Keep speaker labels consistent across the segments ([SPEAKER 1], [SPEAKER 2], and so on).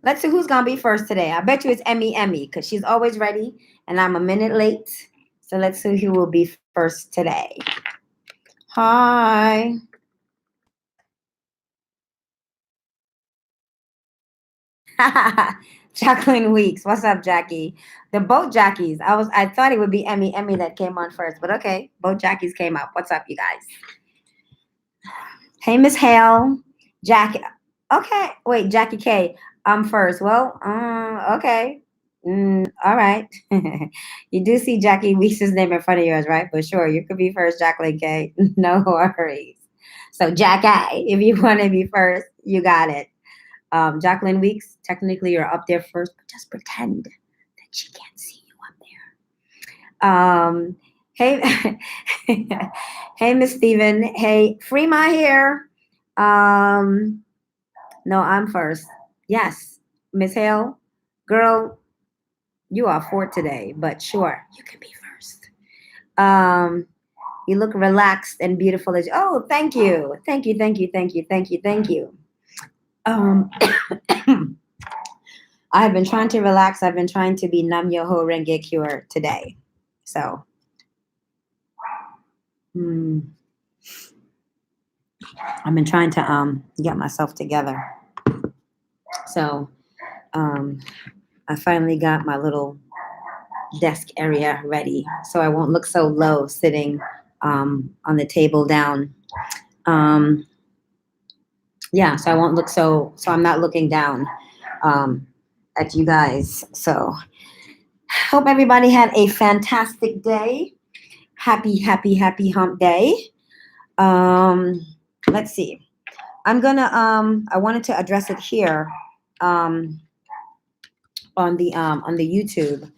[SPEAKER 1] Let's see who's gonna be first today. I bet you it's Emmy because she's always ready, and I'm a minute late. So let's see who will be first today. Hi. Jacqueline Weeks. What's up, Jackie? The boat Jackies. I thought it would be Emmy that came on first, but okay. Boat Jackies came up. What's up, you guys? Hey, Miss Hale. Jackie. Okay. Wait, Jackie K. I'm first. Well, okay. All right. You do see Jackie Weeks' name in front of yours, right? But sure, you could be first, Jacqueline K. No worries. So, Jack A, if you want to be first, you got it. Jacqueline Weeks, technically you're up there first, but just pretend that she can't see you up there. Hey, hey, Miss Steven. Hey, free my hair. Um, no, I'm first. Yes, Miss Hale, girl, you are fourth today, but sure, you can be first. Um, you look relaxed and beautiful as. Oh, thank you, thank you, thank you, thank you, thank you, thank you. Um, I have been trying to relax. I've been trying to be Nam Yoho Renge Cure today. So, hmm, I've been trying to get myself together. So, um, I finally got my little desk area ready, so I won't look so low sitting on the table down. Um, yeah, so I won't look so I'm not looking down um, at you guys. So, hope everybody had a fantastic day. Happy, happy, happy hump day. Um, let's see. I wanted to address it here um on the YouTube.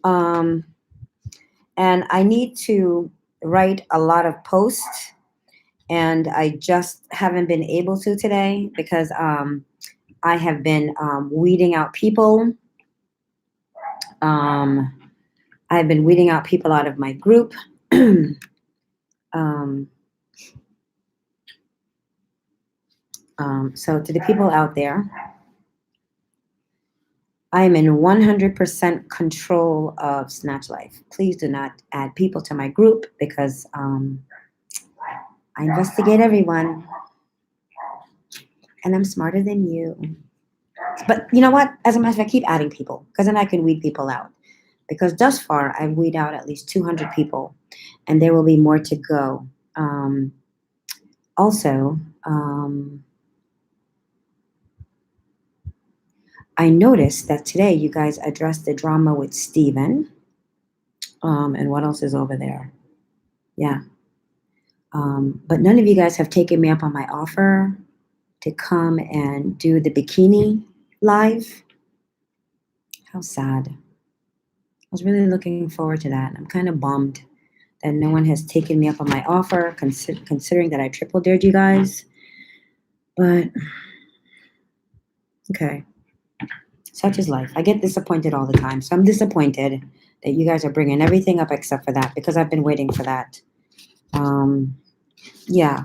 [SPEAKER 1] Um, and I need to write a lot of posts, and I just haven't been able to today because I have been weeding out people. Um, I've been weeding out people out of my group. um, so to the people out there, I am in 100% control of Snatch Life. Please do not add people to my group because I investigate everyone and I'm smarter than you. But you know what? As a matter of fact, keep adding people because then I can weed people out. Because thus far, I've weed out at least 200 people and there will be more to go. Also, I noticed that today you guys addressed the drama with Steven. And what else is over there? Yeah. But none of you guys have taken me up on my offer to come and do the bikini live. How sad. I was really looking forward to that. I'm kind of bummed that no one has taken me up on my offer, considering that I triple dared you guys. But okay, such is life. I get disappointed all the time. So I'm disappointed that you guys are bringing everything up except for that because I've been waiting for that. Yeah.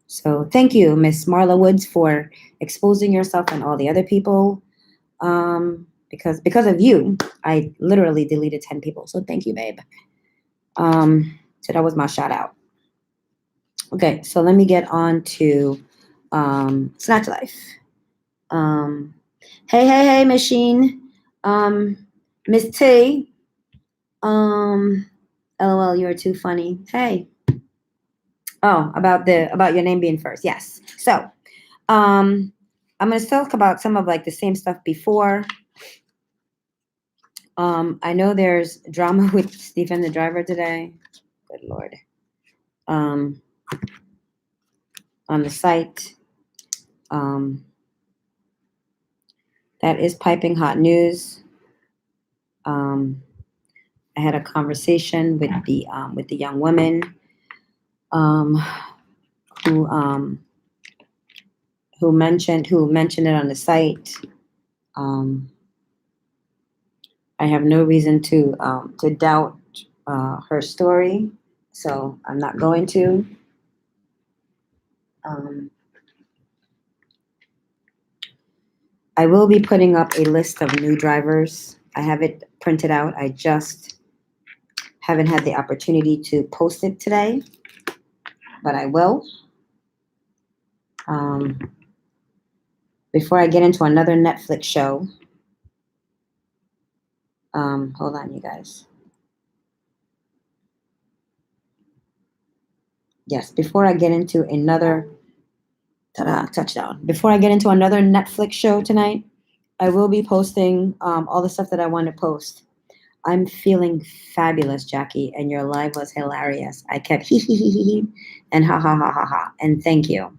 [SPEAKER 1] So thank you, Miss Marla Woods, for exposing yourself and all the other people. Because of you, I literally deleted 10 people. So thank you, babe. So that was my shout out. Okay, so let me get on to Snatch Life. Um, hey, machine. Miss T. LOL, you're too funny. Hey. Oh, about your name being first. Yes. So, I'm gonna talk about some of like the same stuff before. I know there's drama with Stephen the driver today. Good Lord. Um, on the site. Um, that is piping hot news. Um, I had a conversation with the young woman um, who mentioned it on the site. I have no reason to doubt her story, so I'm not going to. Um, I will be putting up a list of new drivers. I have it printed out. I just haven't had the opportunity to post it today, but I will. Before I get into another Netflix show, hold on, you guys. Yes, before I get into another touchdown. Before I get into another Netflix show tonight, I will be posting all the stuff that I want to post. I'm feeling fabulous, Jackie, and your live was hilarious. I kept hee hee hee hee hee and ha ha ha ha ha, and thank you.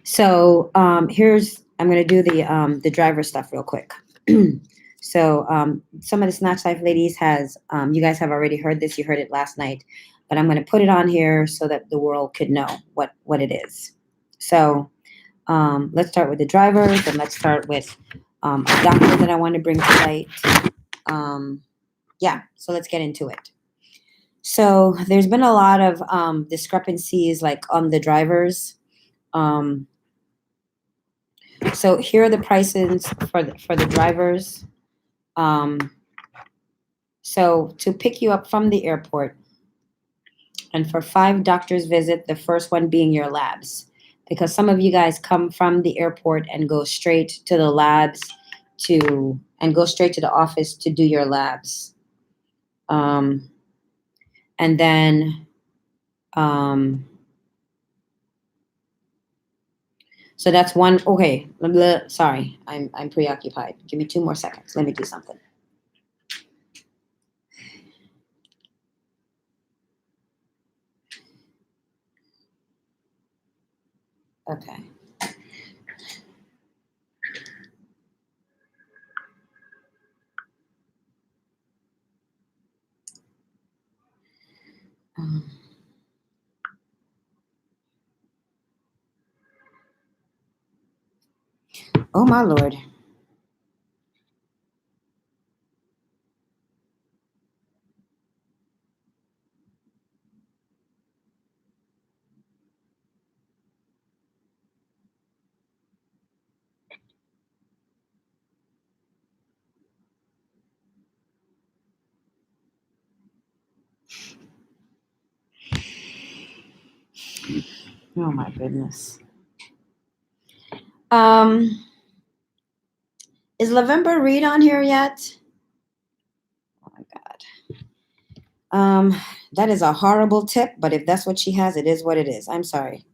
[SPEAKER 1] So here's I'm gonna do the driver stuff real quick. So some of the Snatch Life ladies has you guys have already heard this. You heard it last night, but I'm gonna put it on here so that the world could know what it is. So let's start with the drivers, and let's start with a doctor that I want to bring to light. Yeah, so let's get into it. So there's been a lot of discrepancies like on the drivers. So here are the prices for the drivers. So to pick you up from the airport, and for 5 doctor's visit, the first one being your labs, because some of you guys come from the airport and go straight to the labs and go straight to the office to do your labs. And then so that's one. Okay, sorry, I'm preoccupied. Give me 2 more seconds. Let me do something. Okay. Oh my Lord. Oh my goodness. Is Lavember Reed on here yet? Oh my God. That is a horrible tip, but if that's what she has, it is what it is. I'm sorry.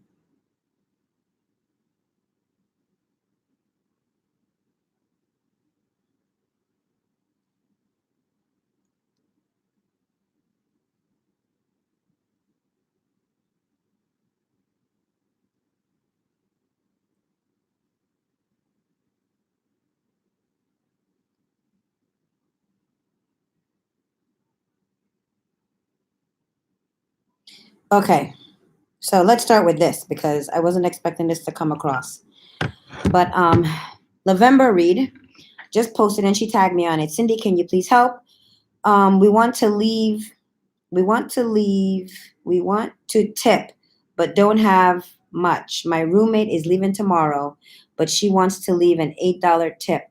[SPEAKER 1] Okay. So let's start with this because I wasn't expecting this to come across. But Lavember Reed just posted and she tagged me on it. Cindy, can you please help? We want to tip, but don't have much. My roommate is leaving tomorrow, but she wants to leave an $8 tip.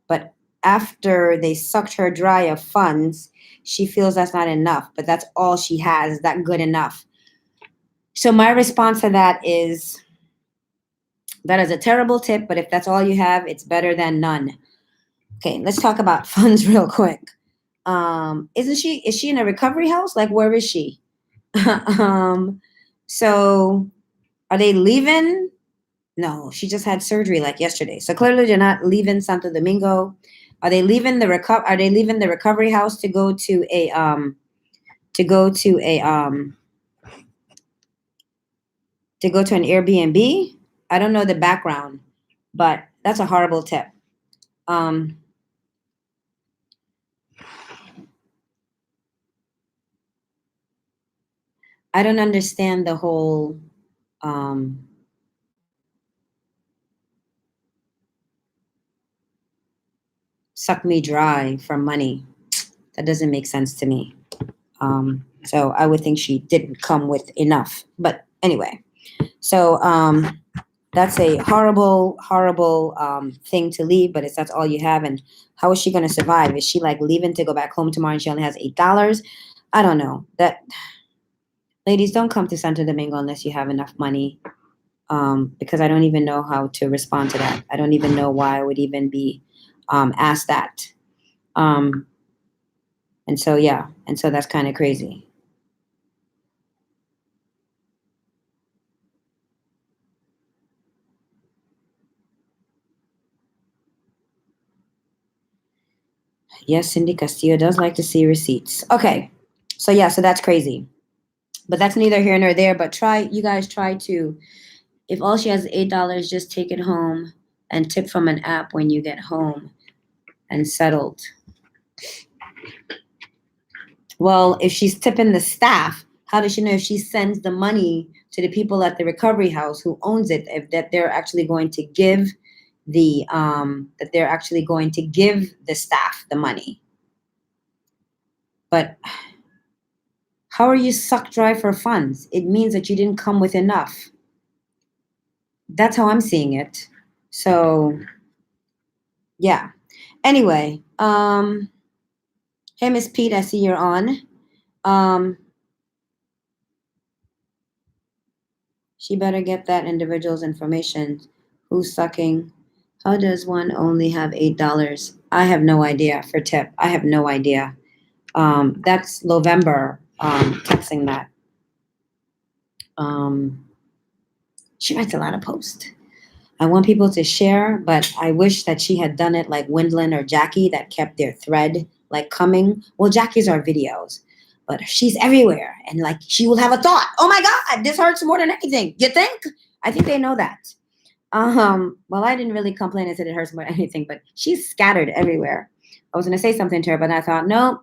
[SPEAKER 1] But after they sucked her dry of funds, she feels that's not enough, but that's all she has. Is that good enough? So my response to that is a terrible tip, but if that's all you have, it's better than none. Okay, let's talk about funds real quick. Is she in a recovery house? Like, where is she? So are they leaving? No, she just had surgery like yesterday. So clearly they're not leaving Santa Domingo. Are they leaving the recovery house to go to an Airbnb? I don't know the background, but that's a horrible tip. I don't understand the whole suck me dry for money. That doesn't make sense to me. So I would think she didn't come with enough. But anyway, so That's a horrible, horrible thing to leave, but that's all you have. And how is she going to survive? Is she like leaving to go back home tomorrow and she only has $8? I don't know. That ladies, don't come to Santa Domingo unless you have enough money. Because I don't even know how to respond to that. I don't even know why I would even be asked that. And so yeah, and so that's kind of crazy. Yes, Cindy Castillo does like to see receipts. Okay. So yeah, so that's crazy. But that's neither here nor there. But you guys try to, if all she has is $8, just take it home and tip from an app when you get home and settled. Well, if she's tipping the staff, how does she know if she sends the money to the people at the recovery house who owns it, if that they're actually going to give the staff the money? But how are you sucked dry for funds? It means that you didn't come with enough. That's how I'm seeing it. So yeah. Anyway, hey Miss Pete, I see you're on. She better get that individual's information. Who's sucking? How does one only have $8? I have no idea for tip. I have no idea. That's November texting that. She writes a lot of posts. I want people to share, but I wish that she had done it like Wendlin or Jackie that kept their thread like coming. Well, Jackie's are videos, but she's everywhere. And like she will have a thought. Oh my God, this hurts more than anything. You think? I think they know that. Well, I didn't really complain and said it hurts more than anything, but she's scattered everywhere. I was gonna say something to her, but I thought, nope.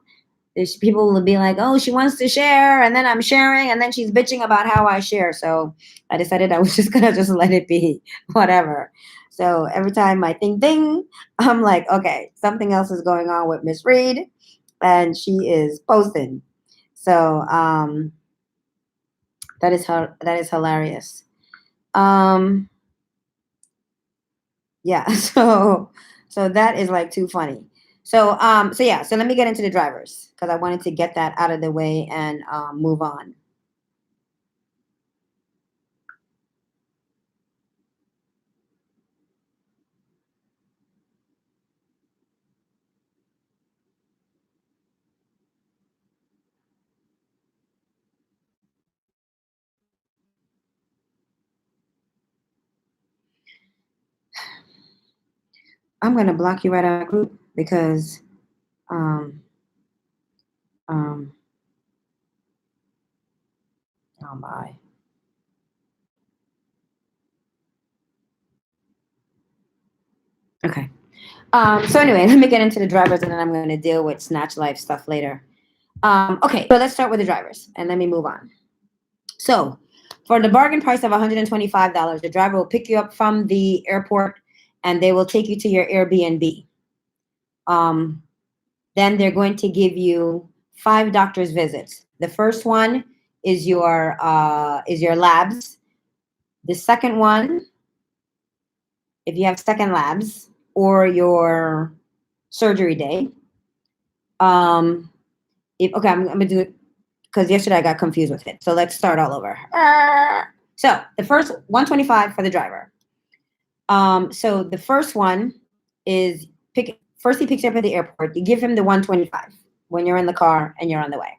[SPEAKER 1] People will be like, oh, she wants to share, and then I'm sharing, and then she's bitching about how I share. So I decided I was just gonna just let it be, whatever. So every time I think ding, I'm like, okay, something else is going on with Miss Reed, and she is posting. So that is hilarious. Yeah, so that is like too funny. So yeah, so let me get into the drivers because I wanted to get that out of the way and move on. I'm gonna block you right out of the group because um um oh my. Okay. So anyway, let me get into the drivers and then I'm gonna deal with Snatch Life stuff later. Okay, so let's start with the drivers and let me move on. So for the bargain price of $125, the driver will pick you up from the airport and they will take you to your Airbnb. Then they're going to give you 5 doctor's visits. The first one is your labs. The second one, if you have second labs, or your surgery day. Okay, I'm gonna do it because yesterday I got confused with it. So let's start all over. So the first 125 for the driver. So the first one is first he picks you up at the airport. You give him the 125 when you're in the car and you're on the way.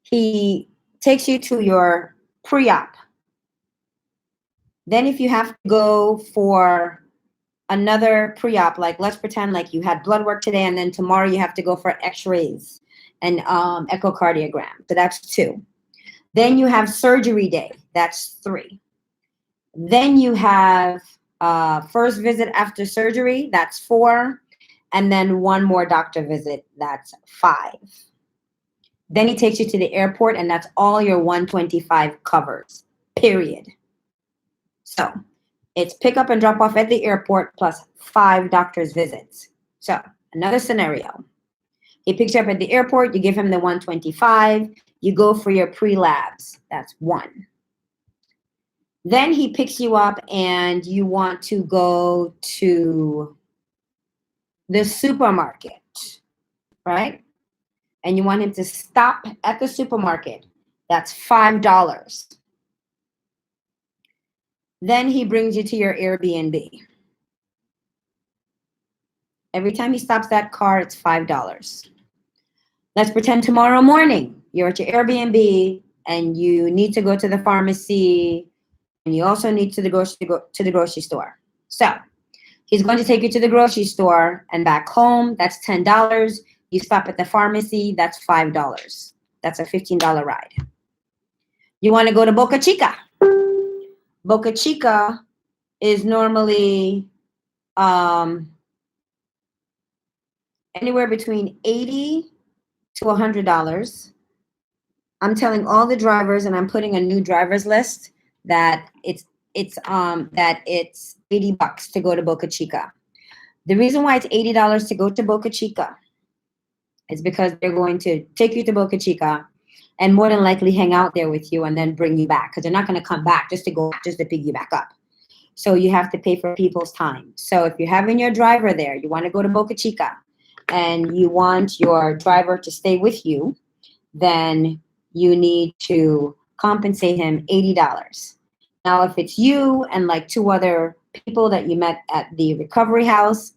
[SPEAKER 1] He takes you to your pre-op. Then if you have to go for another pre-op, like let's pretend like you had blood work today and then tomorrow you have to go for x-rays and echocardiogram. So that's 2. Then you have surgery day. That's 3. Then you have first visit after surgery. That's 4. And then one more doctor visit. That's 5. Then he takes you to the airport and that's all your 125 covers, period. So it's pick up and drop off at the airport plus 5 doctor's visits. So another scenario. He picks you up at the airport. You give him the 125. You go for your pre-labs. That's 1. Then he picks you up and you want to go to the supermarket, right? And you want him to stop at the supermarket. That's $5. Then he brings you to your Airbnb. Every time he stops that car, it's $5. Let's pretend tomorrow morning you're at your Airbnb and you need to go to the pharmacy and you also need to go to the grocery store. So he's going to take you to the grocery store and back home. That's $10. You stop at the pharmacy. That's $5. That's a $15 ride. You want to go to Boca Chica. Boca Chica is normally anywhere between $80 to $100. I'm telling all the drivers, and I'm putting a new drivers list that it's $80 to go to Boca Chica. The reason why it's $80 to go to Boca Chica is because they're going to take you to Boca Chica and more than likely hang out there with you and then bring you back, because they're not going to come back just to pick you back up. So you have to pay for people's time. So if you're having your driver there, you want to go to Boca Chica and you want your driver to stay with you, then you need to compensate him $80. Now, if it's you and like two other people that you met at the recovery house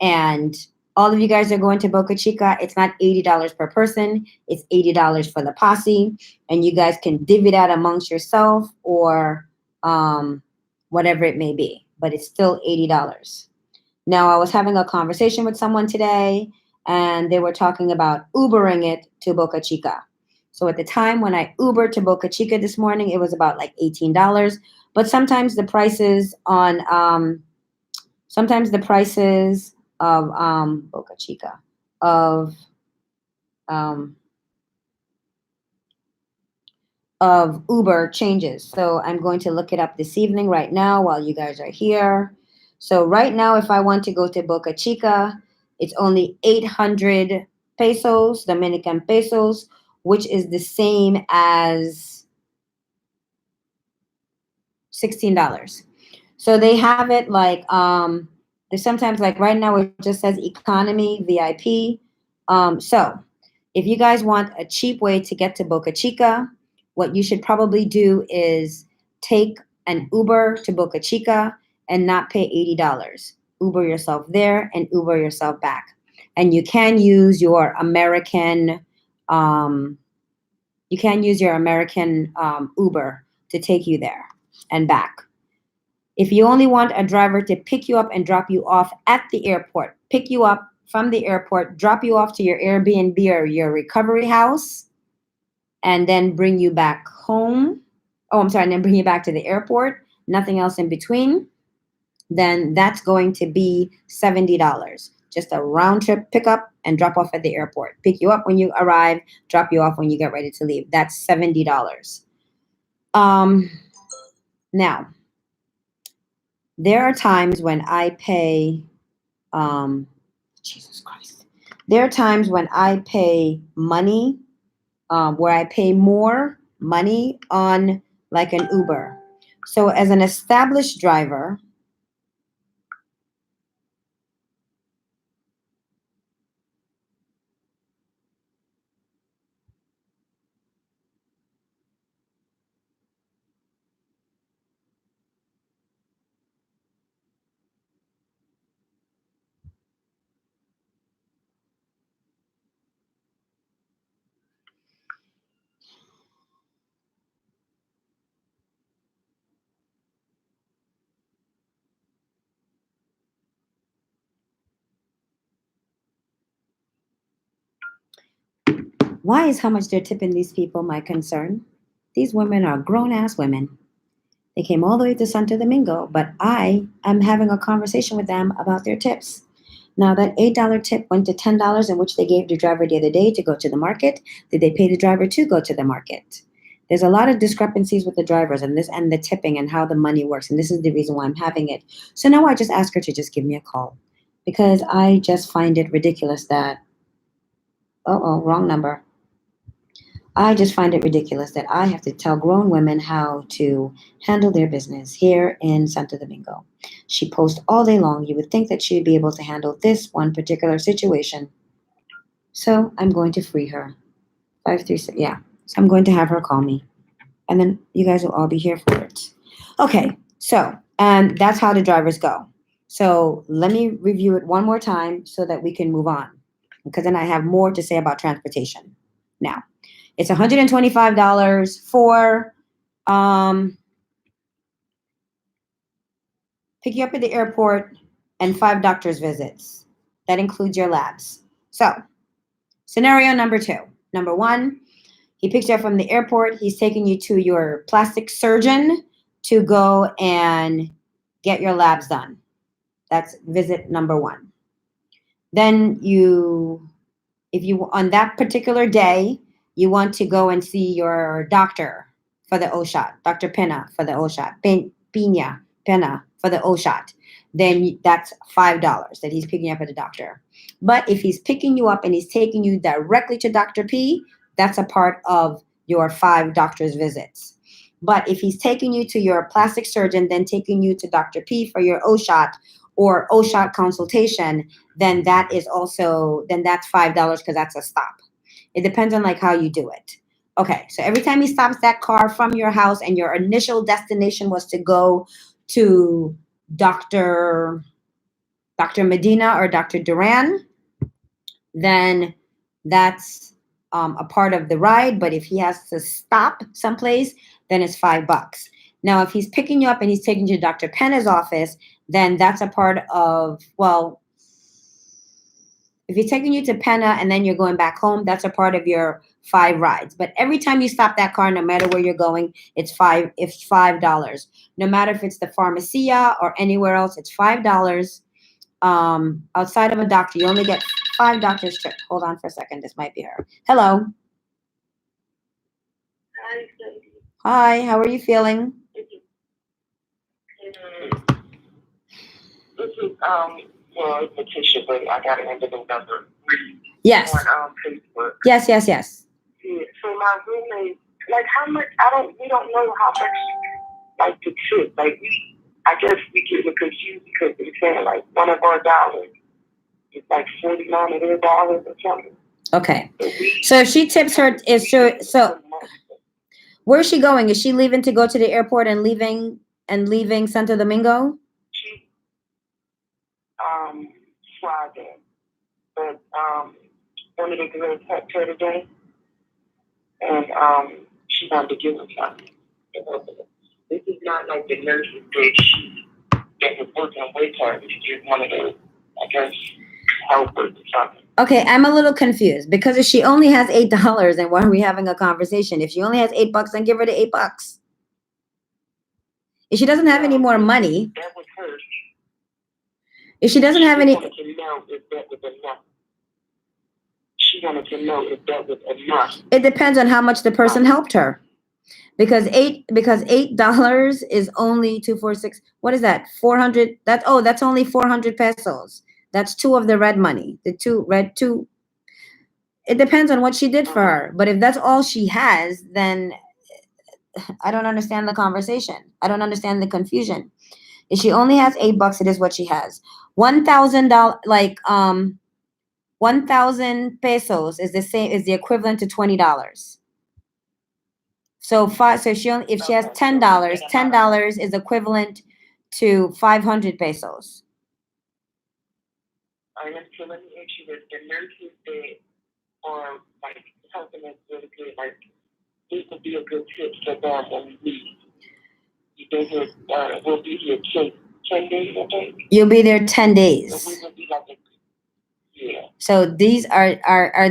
[SPEAKER 1] and all of you guys are going to Boca Chica, it's not $80 per person. It's $80 for the posse. And you guys can divvy that amongst yourself or whatever it may be. But it's still $80. Now, I was having a conversation with someone today, and they were talking about Ubering it to Boca Chica. So at the time when I Ubered to Boca Chica this morning, it was about like $18. But sometimes the prices on of Boca Chica of Uber changes. So I'm going to look it up this evening right now while you guys are here. So right now, if I want to go to Boca Chica, it's only 800 pesos, Dominican pesos, which is the same as $16. So they have it like there's sometimes like right now it just says economy VIP. So if you guys want a cheap way to get to Boca Chica, what you should probably do is take an Uber to Boca Chica and not pay $80. Uber yourself there and Uber yourself back. And you can use your American Uber to take you there and back. If you only want a driver to pick you up and drop you off at the airport, pick you up from the airport, drop you off to your Airbnb or your recovery house, and then bring you back home. And then bring you back to the airport, nothing else in between, then that's going to be $70. Just a round trip pickup and drop off at the airport. Pick you up when you arrive, drop you off when you get ready to leave. That's $70. Now, there are times when I pay, Jesus Christ. There are times when I pay money, where I pay more money on like an Uber. So as an established driver, why is how much they're tipping these people my concern? These women are grown-ass women. They came all the way to Santa Domingo, but I am having a conversation with them about their tips. Now, that $8 tip went to $10, in which they gave the driver the other day to go to the market. Did they pay the driver to go to the market? There's a lot of discrepancies with the drivers and the tipping and how the money works, and this is the reason why I'm having it. So now I just ask her to just give me a call, because I just find it ridiculous that, wrong number. I just find it ridiculous that I have to tell grown women how to handle their business here in Santa Domingo. She posts all day long. You would think that she'd be able to handle this one particular situation. So I'm going to free her. 536. Yeah. So I'm going to have her call me. And then you guys will all be here for it. Okay. So, and that's how the drivers go. So let me review it one more time so that we can move on. Because then I have more to say about transportation. Now, it's $125 for pick you up at the airport and 5 doctor's visits. That includes your labs. So, scenario number 2. Number 1, he picks you up from the airport. He's taking you to your plastic surgeon to go and get your labs done. That's visit number 1. Then if you on that particular day, you want to go and see your doctor for the O shot, Dr. Pena for the O shot, Pena for the O shot, then that's $5 that he's picking you up at the doctor. But if he's picking you up and he's taking you directly to Dr. P, that's a part of your 5 doctor's visits. But if he's taking you to your plastic surgeon, then taking you to Dr. P for your O shot or O shot consultation, then that's $5 because that's a stop. It depends on like how you do it. Okay, so every time he stops that car from your house and your initial destination was to go to Dr. Medina or Dr. Duran, then that's a part of the ride. But if he has to stop someplace, then it's $5. Now, if he's picking you up and he's taking you to Dr. Penna's office, then that's a part of, well, if he's taking you to Penna and then you're going back home, that's a part of your 5 rides. But every time you stop that car, no matter where you're going, it's $5. No matter if it's the pharmacia or anywhere else, it's $5. Outside of a doctor, you only get 5 doctor's trip. Hold on for a second. This might be her. Hello.
[SPEAKER 2] Hi, Cindy.
[SPEAKER 1] Hi. How are you feeling?
[SPEAKER 2] This is well, it's Patricia, but I got it under the number.
[SPEAKER 1] Yes.
[SPEAKER 2] On Facebook.
[SPEAKER 1] Yes.
[SPEAKER 2] Yeah. So my roommate, like, how much? We don't know how much, like, the trip. Like, I guess we get confused because they're saying like one of our dollars is like 49 of their dollars or something.
[SPEAKER 1] Okay. So if she tips her, so where's she going? Is she leaving to go to the airport and leaving Santo Domingo?
[SPEAKER 2] She Friday, but one of the girls helped her today, and she wanted to give her something. This is not like the nurses that was working with her. It's just one of those, I guess, helpers or something.
[SPEAKER 1] Okay, I'm a little confused because if she only has $8, then why are we having a conversation? If she only has $8, then give her the $8. If she doesn't have any more money,
[SPEAKER 2] that was her.
[SPEAKER 1] If she doesn't have any,
[SPEAKER 2] wanted to know if that was enough. She wanted to know if that was enough.
[SPEAKER 1] It depends on how much the person helped her. Because $8 is only 246. What is that? 400. That's only 400 pesos. That's 2 of the red money. The 2. It depends on what she did for her. But if that's all she has, then I don't understand the conversation. I don't understand the confusion. If she only has $8, it is what she has. $1,000, like 1,000 pesos is the equivalent to $20. So if she has $10 is equivalent to 500 pesos.
[SPEAKER 2] Let me ask you this: the nurses that are like helping us really good, like this would be a good tip for them when we leave. You think we'll be here 10 days, I think?
[SPEAKER 1] You'll be there 10 days.
[SPEAKER 2] So we will be like yeah.
[SPEAKER 1] So these are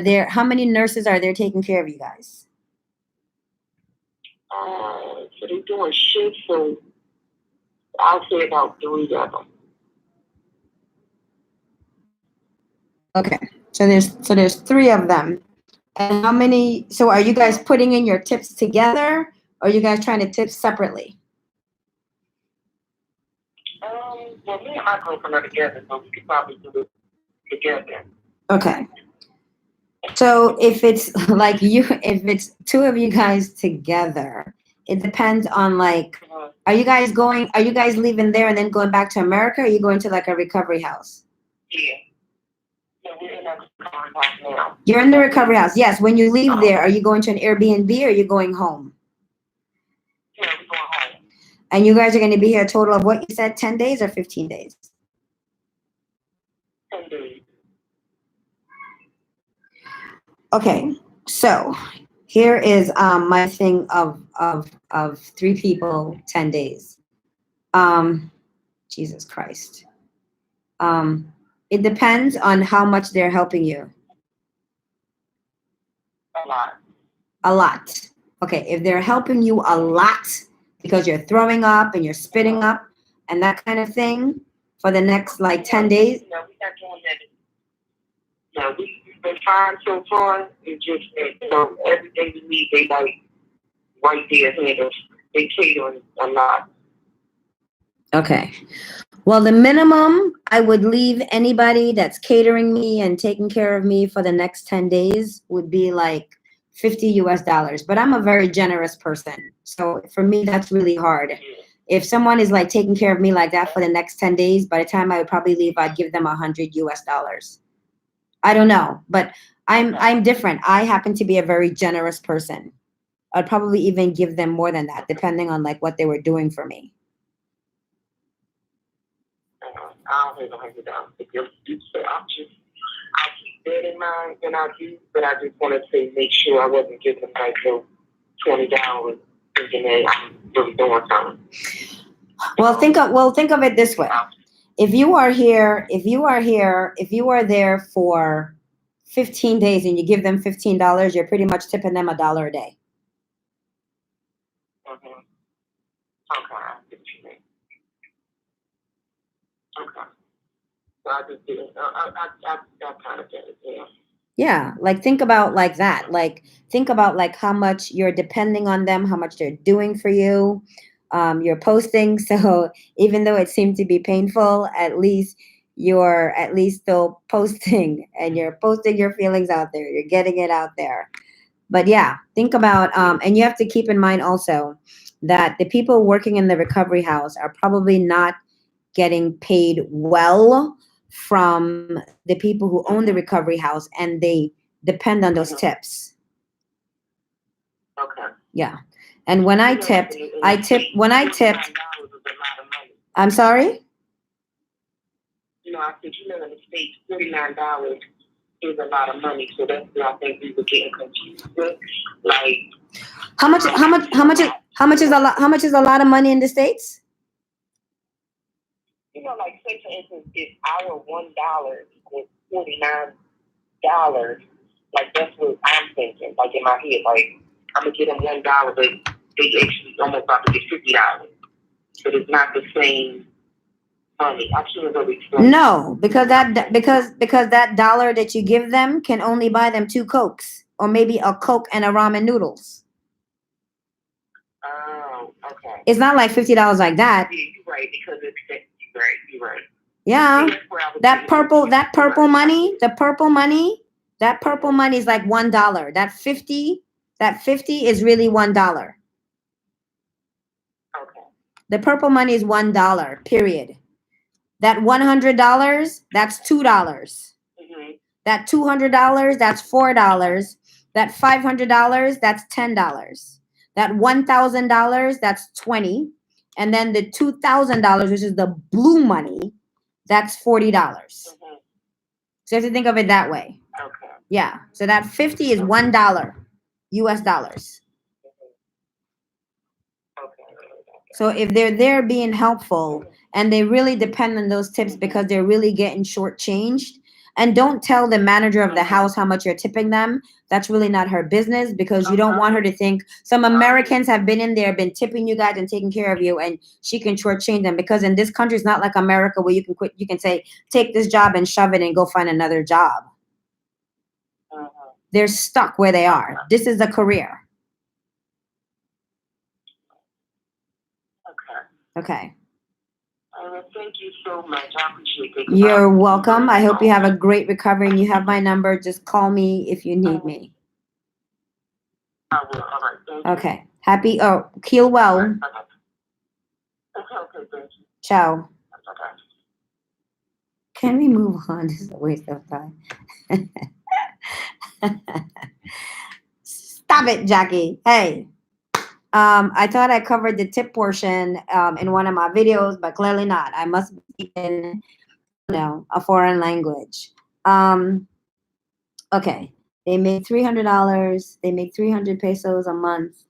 [SPEAKER 1] there. How many nurses are there taking care of you guys?
[SPEAKER 2] So they're doing shifts, so I'll say about 3 of them.
[SPEAKER 1] Okay, so there's 3 of them. And how many? So are you guys putting in your tips together, or are you guys trying to tip separately?
[SPEAKER 2] Well, me and my girlfriend are together, so we could probably do it together.
[SPEAKER 1] Okay. So if it's like if it's two of you guys together, it depends on like, are you guys leaving there and then going back to America? Or are you going to like a recovery house?
[SPEAKER 2] Yeah. So we're in a recovery house now.
[SPEAKER 1] You're in the recovery house. Yes. When you leave there, are you going to an Airbnb or are you going home?
[SPEAKER 2] Yeah, we're going home.
[SPEAKER 1] And you guys are going to be here a total of what you said, 10 days or 15 days?
[SPEAKER 2] 10 days.
[SPEAKER 1] Okay. So here is my thing of 3 people, 10 days. Jesus Christ. It depends on how much they're helping you.
[SPEAKER 2] A lot.
[SPEAKER 1] A lot. Okay, if they're helping you a lot because you're throwing up and you're spitting up and that kind of thing for the next like 10 days.
[SPEAKER 2] No, we're not doing that. No, we've been fine so far. It's just that, you know, everything we need, they like right there, handles. They cater a lot.
[SPEAKER 1] Okay. Well, the minimum I would leave anybody that's catering me and taking care of me for the next 10 days would be like $50. But I'm a very generous person. So for me, that's really hard. If someone is like taking care of me like that for the next 10 days, by the time I would probably leave, I'd give them $100. I don't know, but I'm different. I happen to be a very generous person. I'd probably even give them more than that, depending on like what they were doing for me.
[SPEAKER 2] I don't have $100 because I keep that in mind when I do, but I just wanted to make sure I wasn't giving them like no $20 thinking that I'm really doing something.
[SPEAKER 1] Well, think of it this way. If you are there for 15 days and you give them $15, you're pretty much tipping them $1 a day.
[SPEAKER 2] Mm-hmm. Okay. Okay. So I just did. I kind of get it. Yeah.
[SPEAKER 1] Yeah, like think about like that. Like think about like how much you're depending on them, how much they're doing for you. You're posting, so even though it seemed to be painful, at least you're at least still posting and you're posting your feelings out there. You're getting it out there. But yeah, think about and you have to keep in mind also that the people working in the recovery house are probably not getting paid well from the people who own the recovery house, and they depend on those tips.
[SPEAKER 2] Okay.
[SPEAKER 1] Yeah. And when I tipped, I'm sorry?
[SPEAKER 2] You know, I said, you know, in the States, $49 is a lot of money. So that's where I think we were getting confused with. Like, how much
[SPEAKER 1] is a lot of money in the States?
[SPEAKER 2] You know, like say for instance, if our $1 was $49, like that's what I'm thinking. Like in my head, like I'm gonna get them $1, but they actually almost about to get $50. But it's not the same money. I shouldn't really explain.
[SPEAKER 1] No, because that dollar that you give them can only buy them 2 Cokes or maybe a Coke and a ramen noodles.
[SPEAKER 2] Oh, okay.
[SPEAKER 1] It's not like $50 like that.
[SPEAKER 2] Yeah, you're right, because it's right, you're right.
[SPEAKER 1] Yeah. That purple money is like $1. That 50 is really $1.
[SPEAKER 2] Okay.
[SPEAKER 1] The purple money is $1, period. That $100, that's $2.
[SPEAKER 2] Mm-hmm.
[SPEAKER 1] That $200, that's $4. That $500, that's $10. That $1,000, that's $20. And then the $2,000, which is the blue money, that's $40. Mm-hmm. So you have to think of it that way.
[SPEAKER 2] Okay.
[SPEAKER 1] Yeah. So that 50 is $1 US dollars.
[SPEAKER 2] Okay.
[SPEAKER 1] So if they're there being helpful and they really depend on those tips because they're really getting shortchanged, and don't tell the manager of the house how much you're tipping them. That's really not her business, because you don't want her to think some Americans have been in there, been tipping you guys and taking care of you, and she can shortchange them. Because in this country, it's not like America where you can quit. You can say, take this job and shove it and go find another job. They're stuck where they are. This is a career. Okay.
[SPEAKER 2] Thank you so much. I appreciate it.
[SPEAKER 1] You're welcome. I hope you have a great recovery, and you have my number. Just call me if you need me.
[SPEAKER 2] I will. All right. Thank you.
[SPEAKER 1] Okay. Happy. Oh, heal well.
[SPEAKER 2] Okay, thank you.
[SPEAKER 1] Ciao.
[SPEAKER 2] Okay.
[SPEAKER 1] Can we move on? This is a waste of time. Stop it, Jackie. Hey. I thought I covered the tip portion in one of my videos, but clearly not. I must be in, a foreign language. Okay. They make $300. They make 300 pesos a month.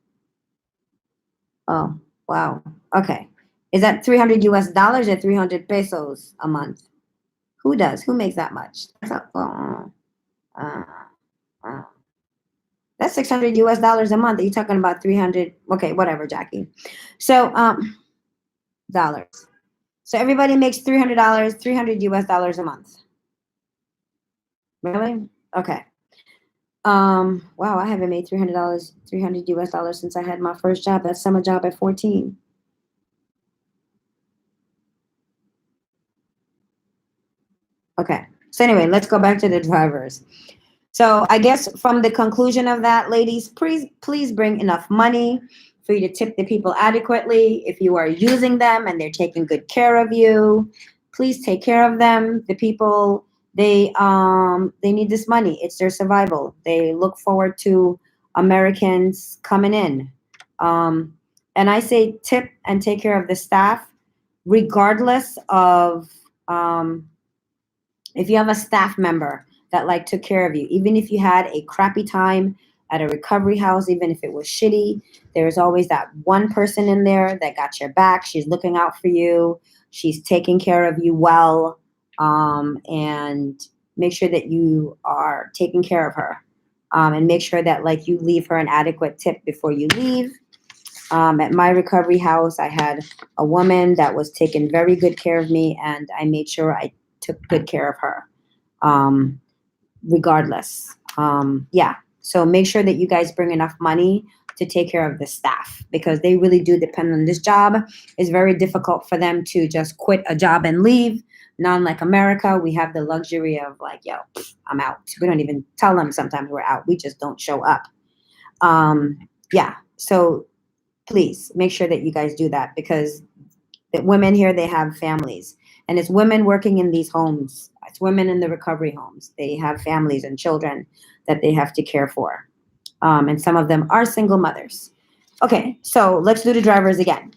[SPEAKER 1] Oh, wow. Okay. Is that 300 US dollars or 300 pesos a month? Who does? Who makes that much? That's 600 US dollars a month. Are you talking about 300? Okay, whatever, Jackie. So, dollars. So everybody makes $300, 300 US dollars a month. Really? Okay. Wow, I haven't made $300, 300 US dollars since I had my first job, that summer job at 14. Okay. So anyway, let's go back to the drivers. So I guess from the conclusion of that, ladies, please bring enough money for you to tip the people adequately. If you are using them and they're taking good care of you, please take care of them. The people, they need this money. It's their survival. They look forward to Americans coming in. And I say tip and take care of the staff, regardless of if you have a staff member that took care of you, even if you had a crappy time at a recovery house, even if it was shitty, there's always that one person in there that got your back. She's looking out for you. She's taking care of you well, and make sure that you are taking care of her, and make sure that you leave her an adequate tip before you leave. At my recovery house, I had a woman that was taking very good care of me, and I made sure I took good care of her, regardless. Yeah. So make sure that you guys bring enough money to take care of the staff, because they really do depend on this job. It's very difficult for them to just quit a job and leave. Not unlike America, we have the luxury of yo, I'm out. We don't even tell them sometimes we're out. We just don't show up. Yeah. So please make sure that you guys do that, because the women here, they have families. And it's women working in these homes. It's women in the recovery homes. They have families and children that they have to care for. And some of them are single mothers. Okay, so let's do the drivers again.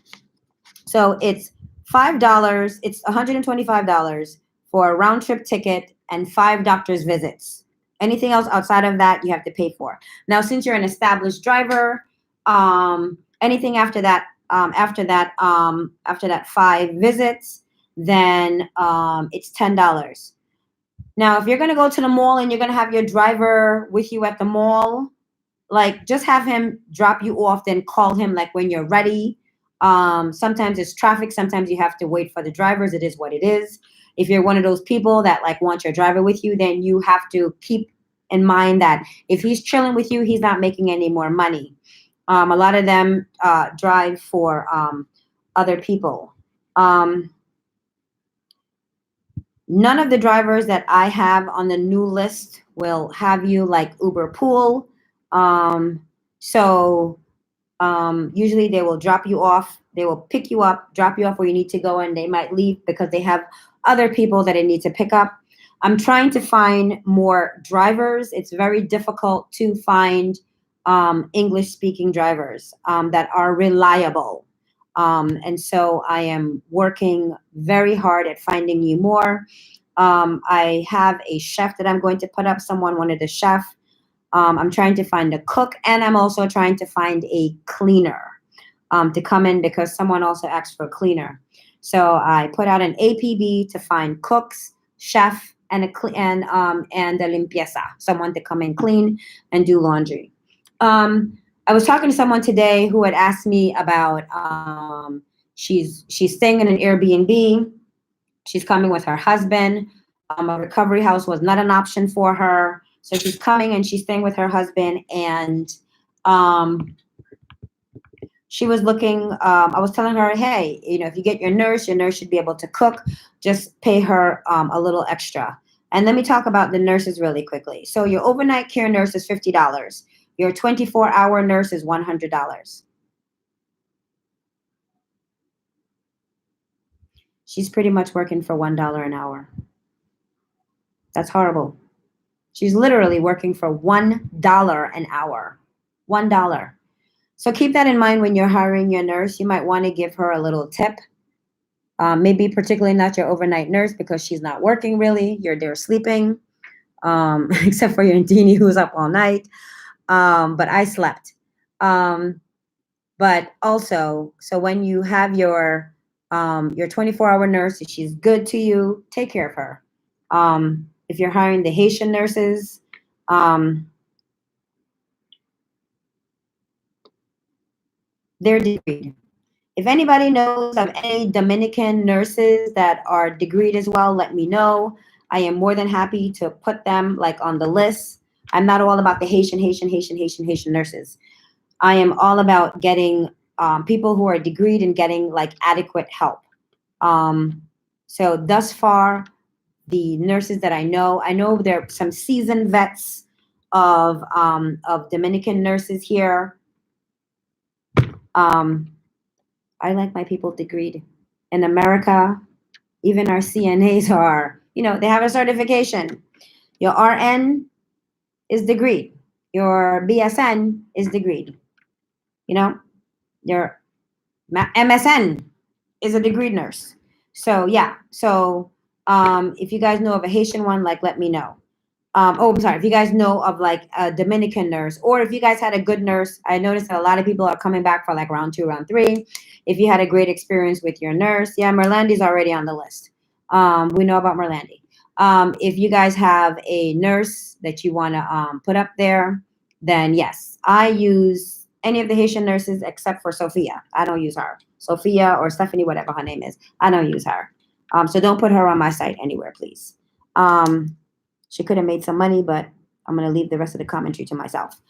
[SPEAKER 1] So it's $5. It's $125 for a round trip ticket and 5 doctor's visits. Anything else outside of that, you have to pay for. Now, since you're an established driver, anything after that 5 visits, then it's $10. Now, if you're going to go to the mall and you're going to have your driver with you at the mall, just have him drop you off, then call him when you're ready. Sometimes it's traffic. Sometimes you have to wait for the drivers. It is what it is. If you're one of those people that want your driver with you, then you have to keep in mind that if he's chilling with you, he's not making any more money. A lot of them drive for other people. None of the drivers that I have on the new list will have you Uber Pool. So usually they will drop you off. They will pick you up, drop you off where you need to go, and they might leave because they have other people that they need to pick up. I'm trying to find more drivers. It's very difficult to find English-speaking drivers that are reliable. And so I am working very hard at finding you more. I have a chef that I'm going to put up. Someone wanted a chef. I'm trying to find a cook, and I'm also trying to find a cleaner to come in, because someone also asked for a cleaner. So I put out an APB to find cooks, chef, and a limpieza, someone to come in, clean, and do laundry. I was talking to someone today who had asked me about she's staying in an Airbnb. She's coming with her husband. A recovery house was not an option for her. So she's coming and she's staying with her husband, and she was looking, I was telling her, hey, if you get your nurse should be able to cook. Just pay her a little extra. And let me talk about the nurses really quickly. So your overnight care nurse is $50. Your 24-hour nurse is $100. She's pretty much working for $1 an hour. That's horrible. She's literally working for $1 an hour. $1. So keep that in mind when you're hiring your nurse. You might want to give her a little tip. Maybe particularly not your overnight nurse because she's not working really. You're there sleeping, except for your Dini who's up all night. But I slept. But also, so when you have your 24-hour nurse, if she's good to you, take care of her. If you're hiring the Haitian nurses, they're degreed. If anybody knows of any Dominican nurses that are degreed as well, let me know. I am more than happy to put them like on the list. I'm not all about the Haitian nurses. I am all about getting people who are degreed and getting like adequate help. So thus far, the nurses that I know there are some seasoned vets of Dominican nurses here. I like my people degreed. In America, even our CNAs are, they have a certification. Your RN is degreed. Your BSN is degreed. Your MSN is a degreed nurse. So yeah. So if you guys know of a Haitian one, like let me know. I'm sorry. If you guys know of like a Dominican nurse, or if you guys had a good nurse, I noticed that a lot of people are coming back for like round 2, round 3. If you had a great experience with your nurse, yeah, Merlandi's already on the list. We know about Merlandi. If you guys have a nurse that you want to put up there, then yes, I use any of the Haitian nurses except for Sophia. I don't use her. Sophia or Stephanie, whatever her name is. I don't use her. So don't put her on my site anywhere, please. She could have made some money, but I'm going to leave the rest of the commentary to myself.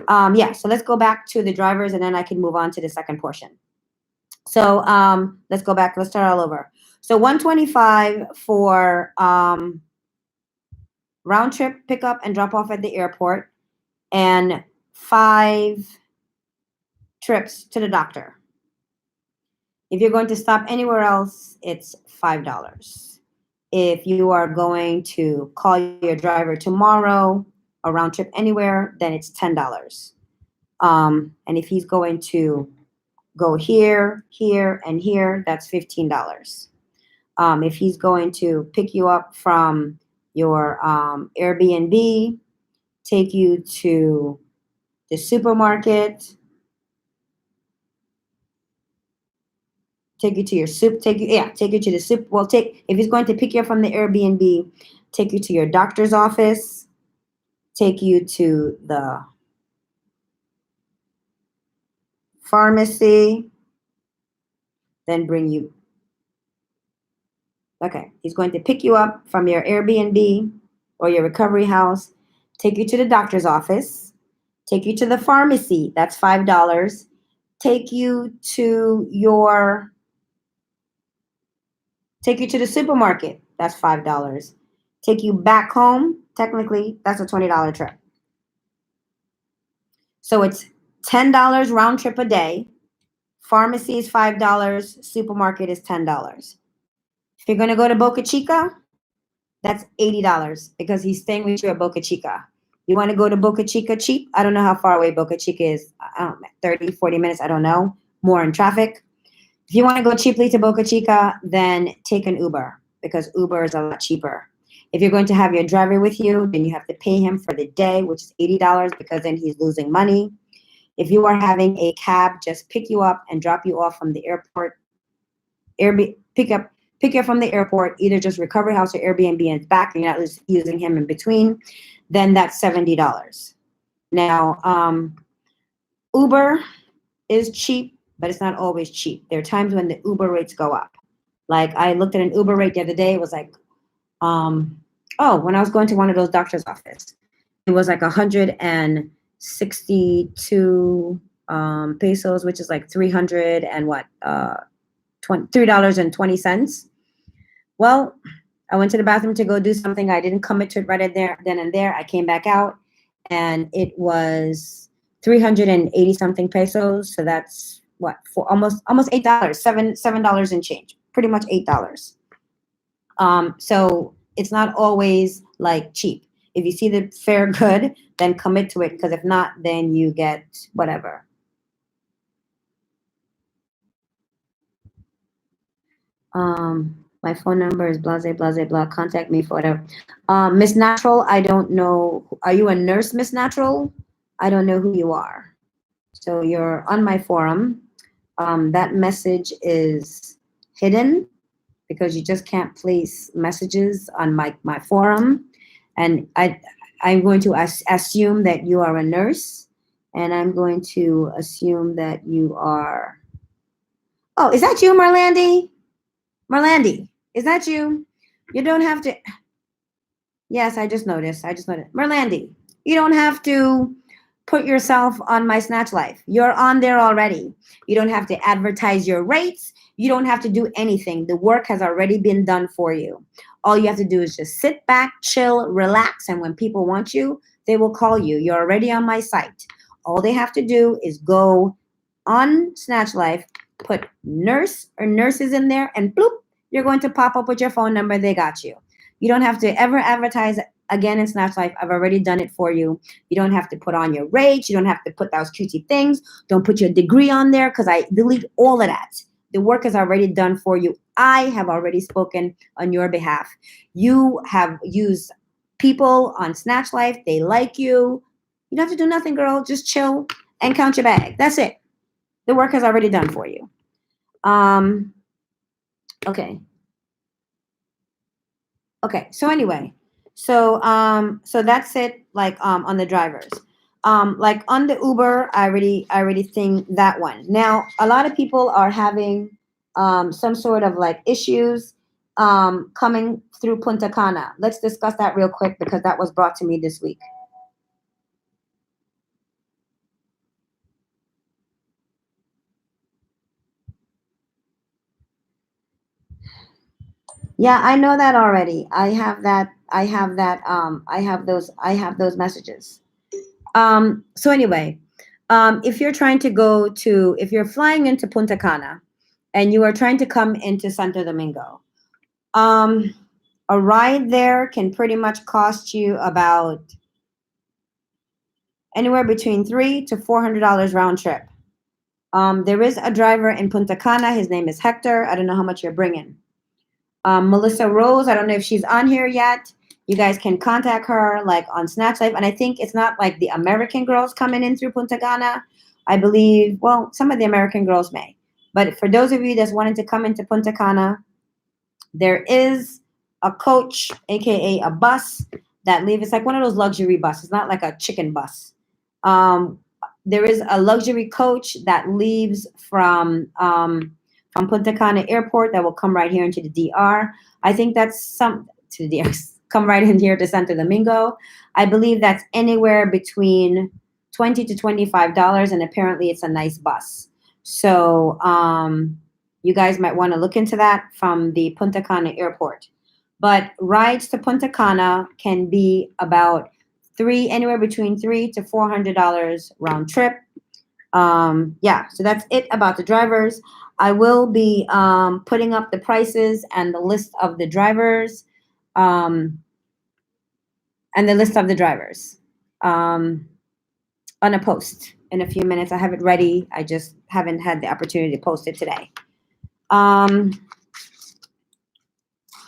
[SPEAKER 1] Yeah, so let's go back to the drivers, and then I can move on to the second portion. So let's go back. Let's start all over. So 125 for round trip pickup and drop off at the airport, and 5 trips to the doctor. If you're going to stop anywhere else, it's $5. If you are going to call your driver tomorrow, a round trip anywhere, then it's $10. And if he's going to go here, here, and here, that's $15. If he's going to pick you up from your Airbnb, take you to the supermarket, take you to your take you to the soup. Well, if he's going to pick you up from the Airbnb, take you to your doctor's office, take you to the pharmacy, then bring you. Okay, he's going to pick you up from your Airbnb or your recovery house, take you to the doctor's office, take you to the pharmacy, that's $5, take you to the supermarket, that's $5, take you back home, technically, that's a $20 trip. So it's $10 round trip a day, pharmacy is $5, supermarket is $10. If you're going to go to Boca Chica, that's $80 because he's staying with you at Boca Chica. You want to go to Boca Chica cheap? I don't know how far away Boca Chica is. I don't know, 30, 40 minutes. I don't know. More in traffic. If you want to go cheaply to Boca Chica, then take an Uber because Uber is a lot cheaper. If you're going to have your driver with you, then you have to pay him for the day, which is $80 because then he's losing money. If you are having a cab, just pick you up and drop you off from the airport. Pick you up from the airport, either just recovery house or Airbnb and it's back, and you're not using him in between, then that's $70. Now, Uber is cheap, but it's not always cheap. There are times when the Uber rates go up. Like I looked at an Uber rate the other day, it was like, when I was going to one of those doctor's office, it was like $162 pesos, which is like 300 and what, $3.20. Well, I went to the bathroom to go do something. I didn't commit to it right then and there. I came back out, and it was 380 something pesos. So that's what, for almost $8, $7 and change, pretty much $8. So it's not always like cheap. If you see the fare good, then commit to it, because if not, then you get whatever. My phone number is blase, blase, blah. Contact me for whatever. Miss Natural, I don't know. Are you a nurse, Miss Natural? I don't know who you are. So you're on my forum. That message is hidden because you just can't place messages on my forum. And I'm going to assume that you are a nurse, and I'm going to assume that you are. Oh, is that you, Marlandi? Marlandi, is that you? You don't have to. Yes, I just noticed. Marlandi, you don't have to put yourself on my Snatch Life. You're on there already. You don't have to advertise your rates. You don't have to do anything. The work has already been done for you. All you have to do is just sit back, chill, relax, and when people want you, they will call you. You're already on my site. All they have to do is go on Snatch Life, put nurse or nurses in there, and bloop, you're going to pop up with your phone number. They got you. You don't have to ever advertise again in Snatch Life. I've already done it for you. You don't have to put on your rates. You don't have to put those cutesy things. Don't put your degree on there, because I delete all of that. The work is already done for you. I have already spoken on your behalf. You have used people on Snatch Life. They like you. You don't have to do nothing, girl. Just chill and count your bag. That's it. The work is already done for you. Okay. So anyway, so that's it. Like on the drivers, like on the Uber, I already think that one. Now a lot of people are having some sort of like issues coming through Punta Cana. Let's discuss that real quick, because that was brought to me this week. Yeah, I know that already. I have that. I have those messages. So anyway, if you're flying into Punta Cana and you are trying to come into Santa Domingo, a ride there can pretty much cost you about anywhere between $300 to $400 round trip. There is a driver in Punta Cana. His name is Hector. I don't know how much you're bringing. Melissa Rose, I don't know if she's on here yet. You guys can contact her like on Snatch Life. And I think it's not like the American girls coming in through Punta Cana. I believe, well, some of the American girls may. But for those of you that's wanting to come into Punta Cana, there is a coach, aka a bus that leaves. It's like one of those luxury buses, not like a chicken bus. There is a luxury coach that leaves from Punta Cana Airport that will come right here into the DR. I think that's to the DR. Come right in here to Santo Domingo. I believe that's anywhere between $20 to $25, and apparently it's a nice bus. So you guys might want to look into that from the Punta Cana Airport. But rides to Punta Cana can be about anywhere between $300 to $400 round trip. Yeah, so that's it about the drivers. I will be putting up the prices and the list of the drivers, on a post in a few minutes. I have it ready. I just haven't had the opportunity to post it today.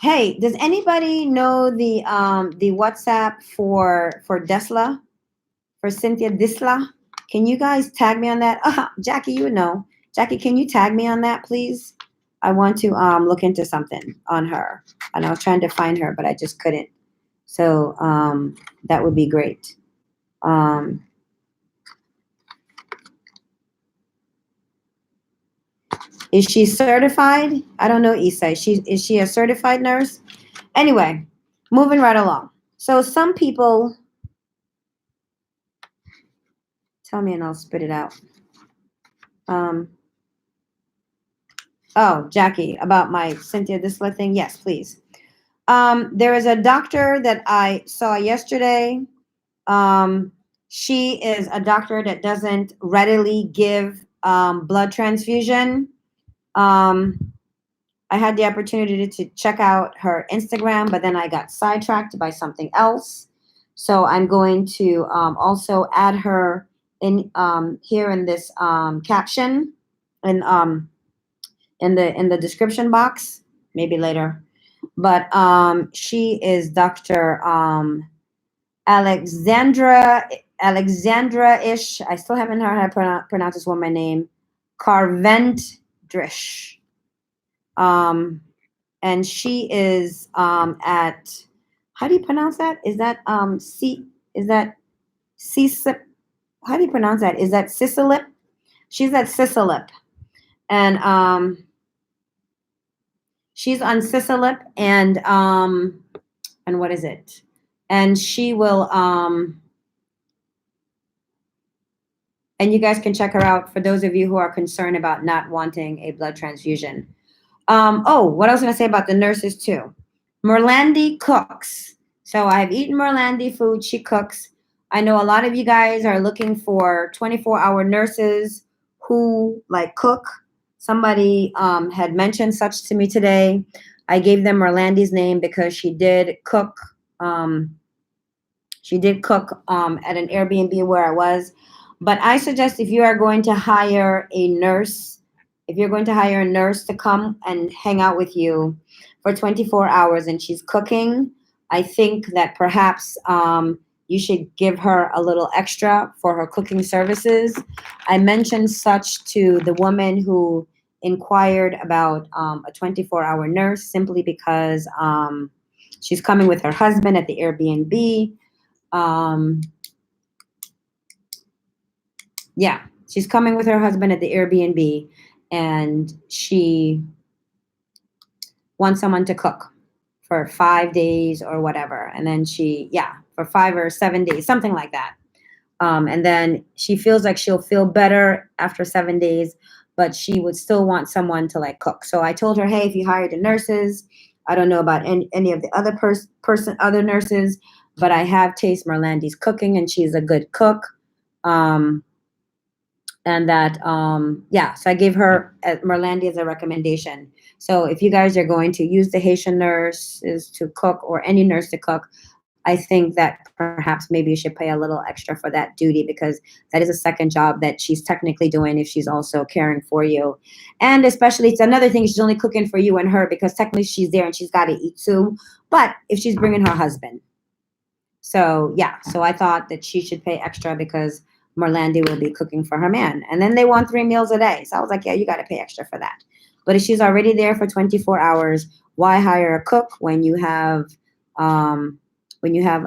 [SPEAKER 1] Hey, does anybody know the WhatsApp for Desla, for Cynthia Disla? Can you guys tag me on that? Jackie, you know. Jackie, can you tag me on that, please? I want to look into something on her. And I was trying to find her, but I just couldn't. So that would be great. Is she certified? I don't know, Issa. Is she a certified nurse? Anyway, moving right along. So some people, tell me and I'll spit it out. Oh, Jackie, about my Cynthia Disla thing. Yes, please. There is a doctor that I saw yesterday. Um, she is a doctor that doesn't readily give blood transfusion. Um, I had the opportunity to check out her Instagram, but then I got sidetracked by something else. So I'm going to also add her in here in this caption and in the description box, maybe later. But she is Dr. Alexandra-ish. I still haven't heard how to pronounce this woman's name. Carvendrish. And she is at, how do you pronounce that? Is that is that Cicip? How do you pronounce that? Is that Sisalip? She's at Sisalip. And she's on Sisalip and what is it? And she will and you guys can check her out for those of you who are concerned about not wanting a blood transfusion. Oh, what I was going to say about the nurses too. Merlandi cooks. So I've eaten Merlandi food. She cooks. I know a lot of you guys are looking for 24-hour nurses who like cook. Somebody had mentioned such to me today. I gave them Merlandi's name because she did cook. She did cook at an Airbnb where I was. But I suggest if you are going to hire a nurse, if you're going to hire a nurse to come and hang out with you for 24 hours and she's cooking, I think that perhaps you should give her a little extra for her cooking services. I mentioned such to the woman who inquired about a 24-hour nurse simply because she's coming with her husband at the Airbnb. Yeah, she's coming with her husband at the Airbnb, and she wants someone to cook for 5 days or whatever. And then for 5 or 7 days, something like that. And then she feels like she'll feel better after 7 days, but she would still want someone to like cook. So I told her, hey, if you hire the nurses, I don't know about any of the other other nurses, but I have tasted Merlandi's cooking, and she's a good cook. And that so I gave her Merlandi as a recommendation. So if you guys are going to use the Haitian nurses to cook or any nurse to cook, I think that perhaps maybe you should pay a little extra for that duty, because that is a second job that she's technically doing if she's also caring for you. And especially, it's another thing, she's only cooking for you and her because technically she's there and she's got to eat too. But if she's bringing her husband, so I thought that she should pay extra because Merlandi will be cooking for her man. And then they want 3 meals a day. So I was like, yeah, you got to pay extra for that. But if she's already there for 24 hours, why hire a cook when you have a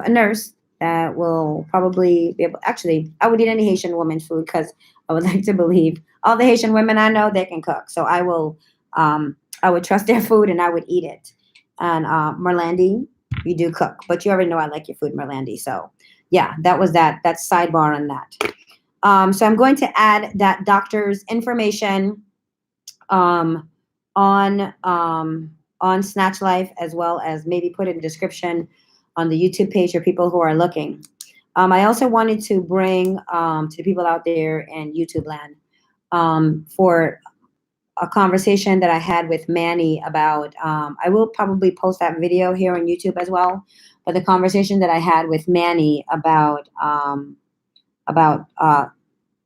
[SPEAKER 1] nurse that will probably be able, actually, I would eat any Haitian woman's food because I would like to believe all the Haitian women I know, they can cook. So I would trust their food and I would eat it. And Merlandi, you do cook, but you already know I like your food, Merlandi. So yeah, that was that's sidebar on that. So I'm going to add that doctor's information on Snatch Life, as well as maybe put in the description on the YouTube page for people who are looking. I also wanted to bring to the people out there in YouTube land for a conversation that I had with Manny about, I will probably post that video here on YouTube as well, but the conversation that I had with Manny about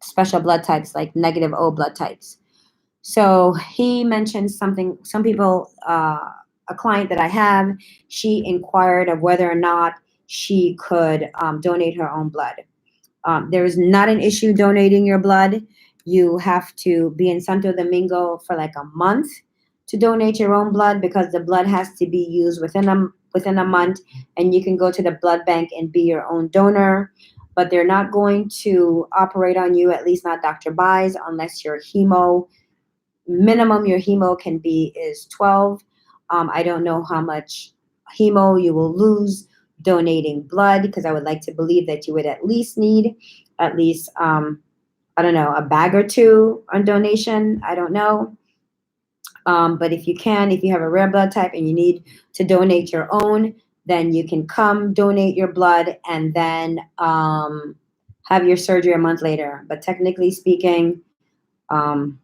[SPEAKER 1] special blood types, like negative O blood types. So he mentioned something, some people, a client that I have, she inquired of whether or not she could donate her own blood. There is not an issue donating your blood. You have to be in Santo Domingo for like a month to donate your own blood, because the blood has to be used within a month, and you can go to the blood bank and be your own donor. But they're not going to operate on you, at least not Dr. Buys, unless your hemo, minimum your hemo can be is 12. I don't know how much hemo you will lose donating blood, because I would like to believe that you would at least need at least I don't know, a bag or two on donation. I don't know. But if you can, if you have a rare blood type and you need to donate your own, then you can come donate your blood and then have your surgery a month later. But technically speaking, um,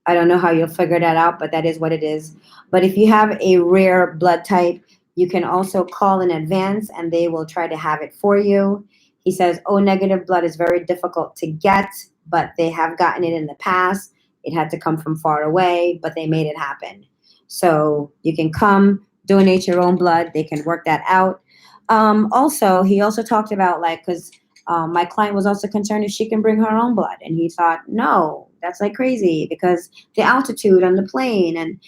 [SPEAKER 1] I don't know how you'll figure that out, but that is what it is. But if you have a rare blood type, you can also call in advance and they will try to have it for you. He says, O negative blood is very difficult to get, but they have gotten it in the past. It had to come from far away, but they made it happen. So you can come, donate your own blood. They can work that out. Also, he also talked about like, because my client was also concerned if she can bring her own blood. And he thought, no, that's like crazy because the altitude on the plane and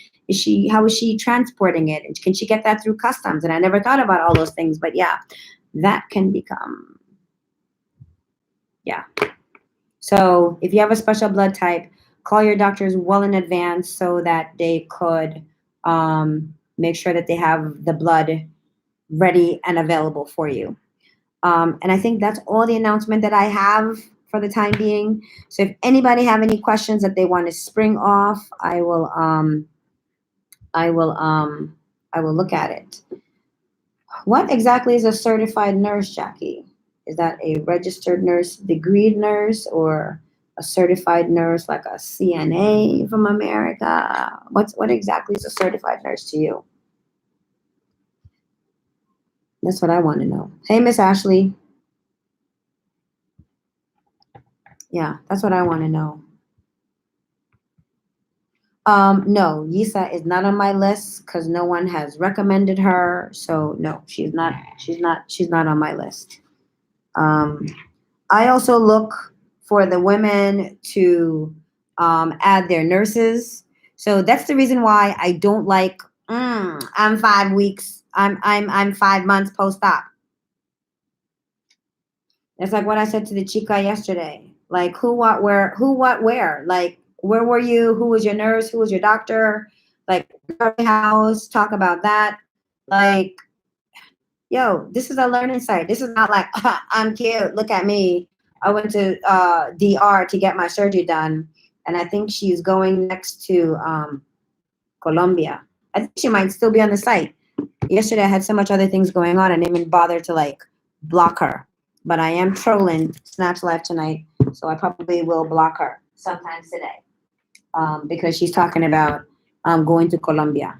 [SPEAKER 1] how is she transporting it? And can she get that through customs? And I never thought about all those things, but yeah, that can become, yeah. So if you have a special blood type, call your doctors well in advance so that they could make sure that they have the blood ready and available for you. And I think that's all the announcement that I have for the time being. So if anybody have any questions that they want to spring off, I will look at it. What exactly is a certified nurse, Jackie? Is that a registered nurse, degreed nurse, or a certified nurse like a CNA from America? What exactly is a certified nurse to you? That's what I want to know. Hey, Miss Ashley. Yeah, that's what I want to know. No, Yisa is not on my list because no one has recommended her. So no, she's not on my list. I also look for the women to add their nurses. So that's the reason why I don't like. I'm 5 weeks. I'm 5 months post op. It's like what I said to the chica yesterday. Like who, what, where, who, what, where. Like where were you? Who was your nurse? Who was your doctor? Like house. Talk about that. Like, yo, this is a learning site. This is not like I'm cute. Look at me. I went to DR to get my surgery done, and I think she's going next to Colombia. I think she might still be on the site. Yesterday, I had so much other things going on, I didn't even bother to like block her. But I am trolling Snatch Live tonight, so I probably will block her sometime today because she's talking about going to Colombia.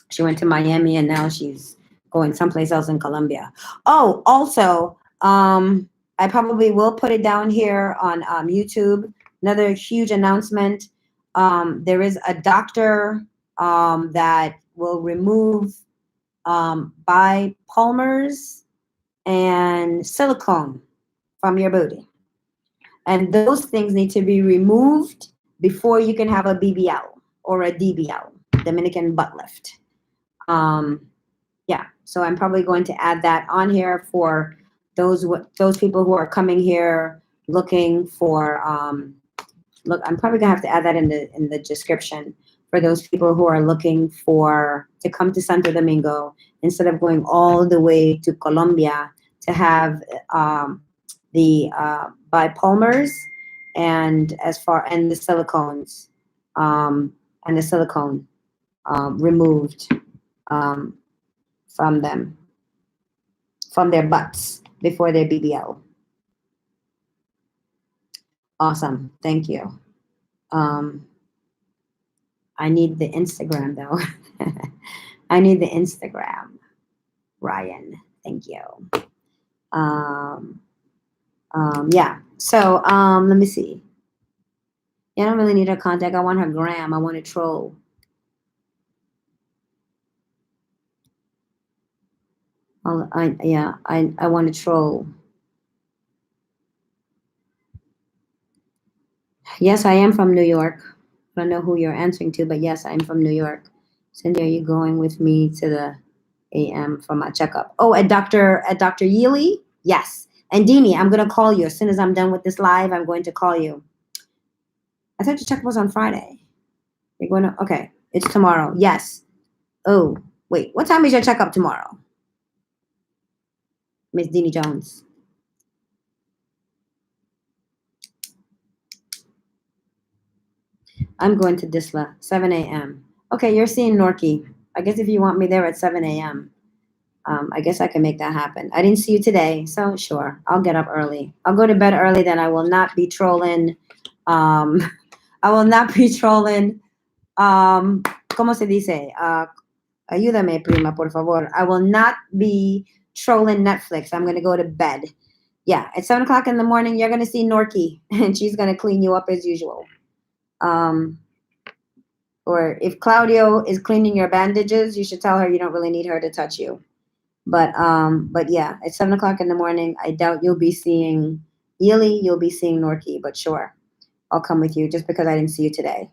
[SPEAKER 1] She went to Miami, and now she's going someplace else in Colombia. Oh, also, I probably will put it down here on YouTube. Another huge announcement. There is a doctor that will remove bipalmers and silicone from your booty. And those things need to be removed before you can have a BBL or a DBL, Dominican butt lift. Yeah, so I'm probably going to add that on here for those people who are coming here looking for. Look, I'm probably gonna have to add that in the description for those people who are looking to come to Santo Domingo instead of going all the way to Colombia to have the bipalmers and the silicones and the silicone removed from their butts before their BBL. Awesome, thank you. I need the Instagram though. I need the Instagram. Ryan, thank you. Yeah. So let me see. Yeah, I don't really need her contact. I want her gram. I want to troll. I want to troll. Yes, I am from New York. I don't know who you're answering to, but yes, I'm from New York. Cindy, are you going with me to the AM for my checkup? Oh, at Dr. Yealy? Yes. And Deanie, I'm going to call you. As soon as I'm done with this live, I'm going to call you. I thought your checkup was on Friday. You're going to, okay. It's tomorrow. Yes. Oh, wait. What time is your checkup tomorrow? Miss Deanie Jones. I'm going to Disla, 7 a.m. Okay, you're seeing Norky. I guess if you want me there at 7 a.m., I guess I can make that happen. I didn't see you today, so sure, I'll get up early. I'll go to bed early, then I will not be trolling. Um, I will not be trolling. ¿Cómo se dice? Ayúdame, prima, por favor. I will not be trolling Netflix. I'm going to go to bed. Yeah, at 7 o'clock in the morning, you're going to see Norky, and she's going to clean you up as usual. Or if Claudio is cleaning your bandages, you should tell her you don't really need her to touch you. But yeah, at 7 o'clock in the morning, I doubt you'll be seeing Eury. You'll be seeing Norky, but sure, I'll come with you just because I didn't see you today.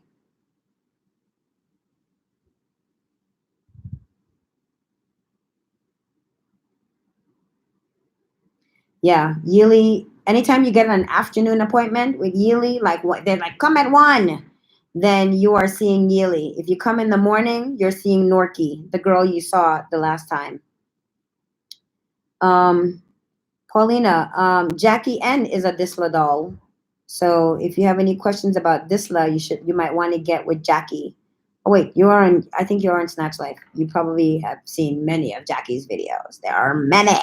[SPEAKER 1] Yeah, Eury. Anytime you get an afternoon appointment with Eury, like what they're like, come at 1, then you are seeing Eury. If you come in the morning, you're seeing Norky, the girl you saw the last time. Paulina, Jackie N is a Disla doll. So if you have any questions about Disla, you might want to get with Jackie. Oh wait, you are in. I think you are in Snatch Life. You probably have seen many of Jackie's videos. There are many.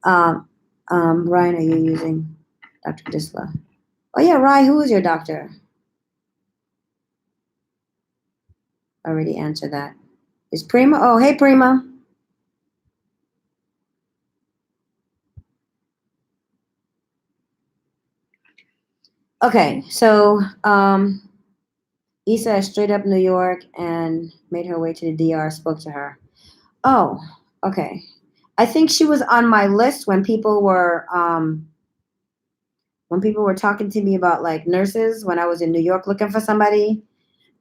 [SPEAKER 1] Ryan, are you using Dr. Disla? Oh yeah, Ryan, who is your doctor? Already answered that. Is Prima? Oh, hey Prima. Okay, so Issa is straight up New York and made her way to the DR. Spoke to her. Oh, okay. I think she was on my list when people were talking to me about like nurses when I was in New York looking for somebody.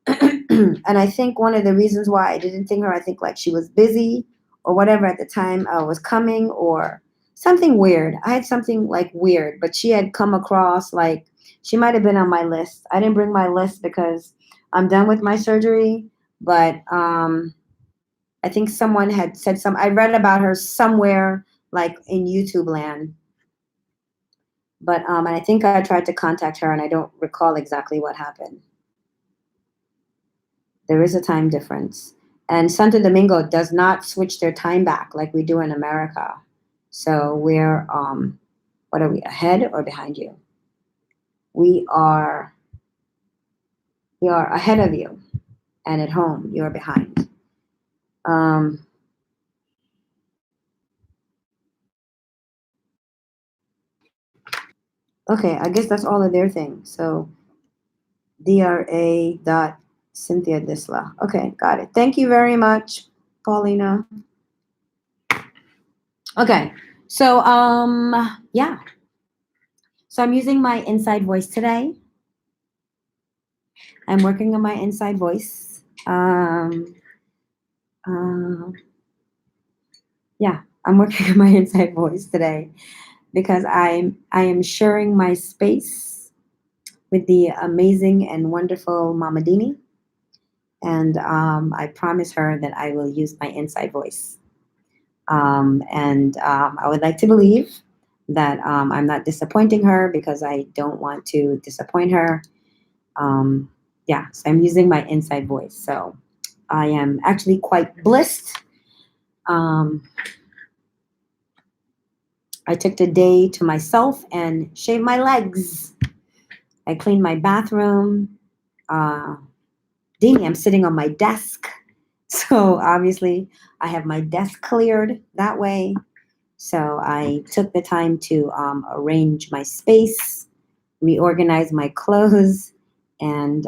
[SPEAKER 1] And I think one of the reasons why I didn't think her, I think like she was busy or whatever at the time I was coming or something weird. I had something like weird, but she had come across like she might have been on my list. I didn't bring my list because I'm done with my surgery, but I think someone had said I read about her somewhere like in YouTube land. But and I think I tried to contact her and I don't recall exactly what happened. There is a time difference. And Santa Domingo does not switch their time back like we do in America. So we're what are we, ahead or behind you? We are ahead of you, and at home you're behind. Okay, I guess that's all of their things. So DRA dot Cynthia Disla. Okay, got it. Thank you very much, Paulina. Okay, so yeah. So I'm using my inside voice today. I'm working on my inside voice. Yeah, I'm working on my inside voice today because I am sharing my space with the amazing and wonderful Mama Dini. And I promise her that I will use my inside voice. And I would like to believe that I'm not disappointing her because I don't want to disappoint her. Yeah, so I'm using my inside voice. So I am actually quite blessed. I took the day to myself and shaved my legs. I cleaned my bathroom. Dini, I'm sitting on my desk. So obviously I have my desk cleared that way. So I took the time to arrange my space, reorganize my clothes, and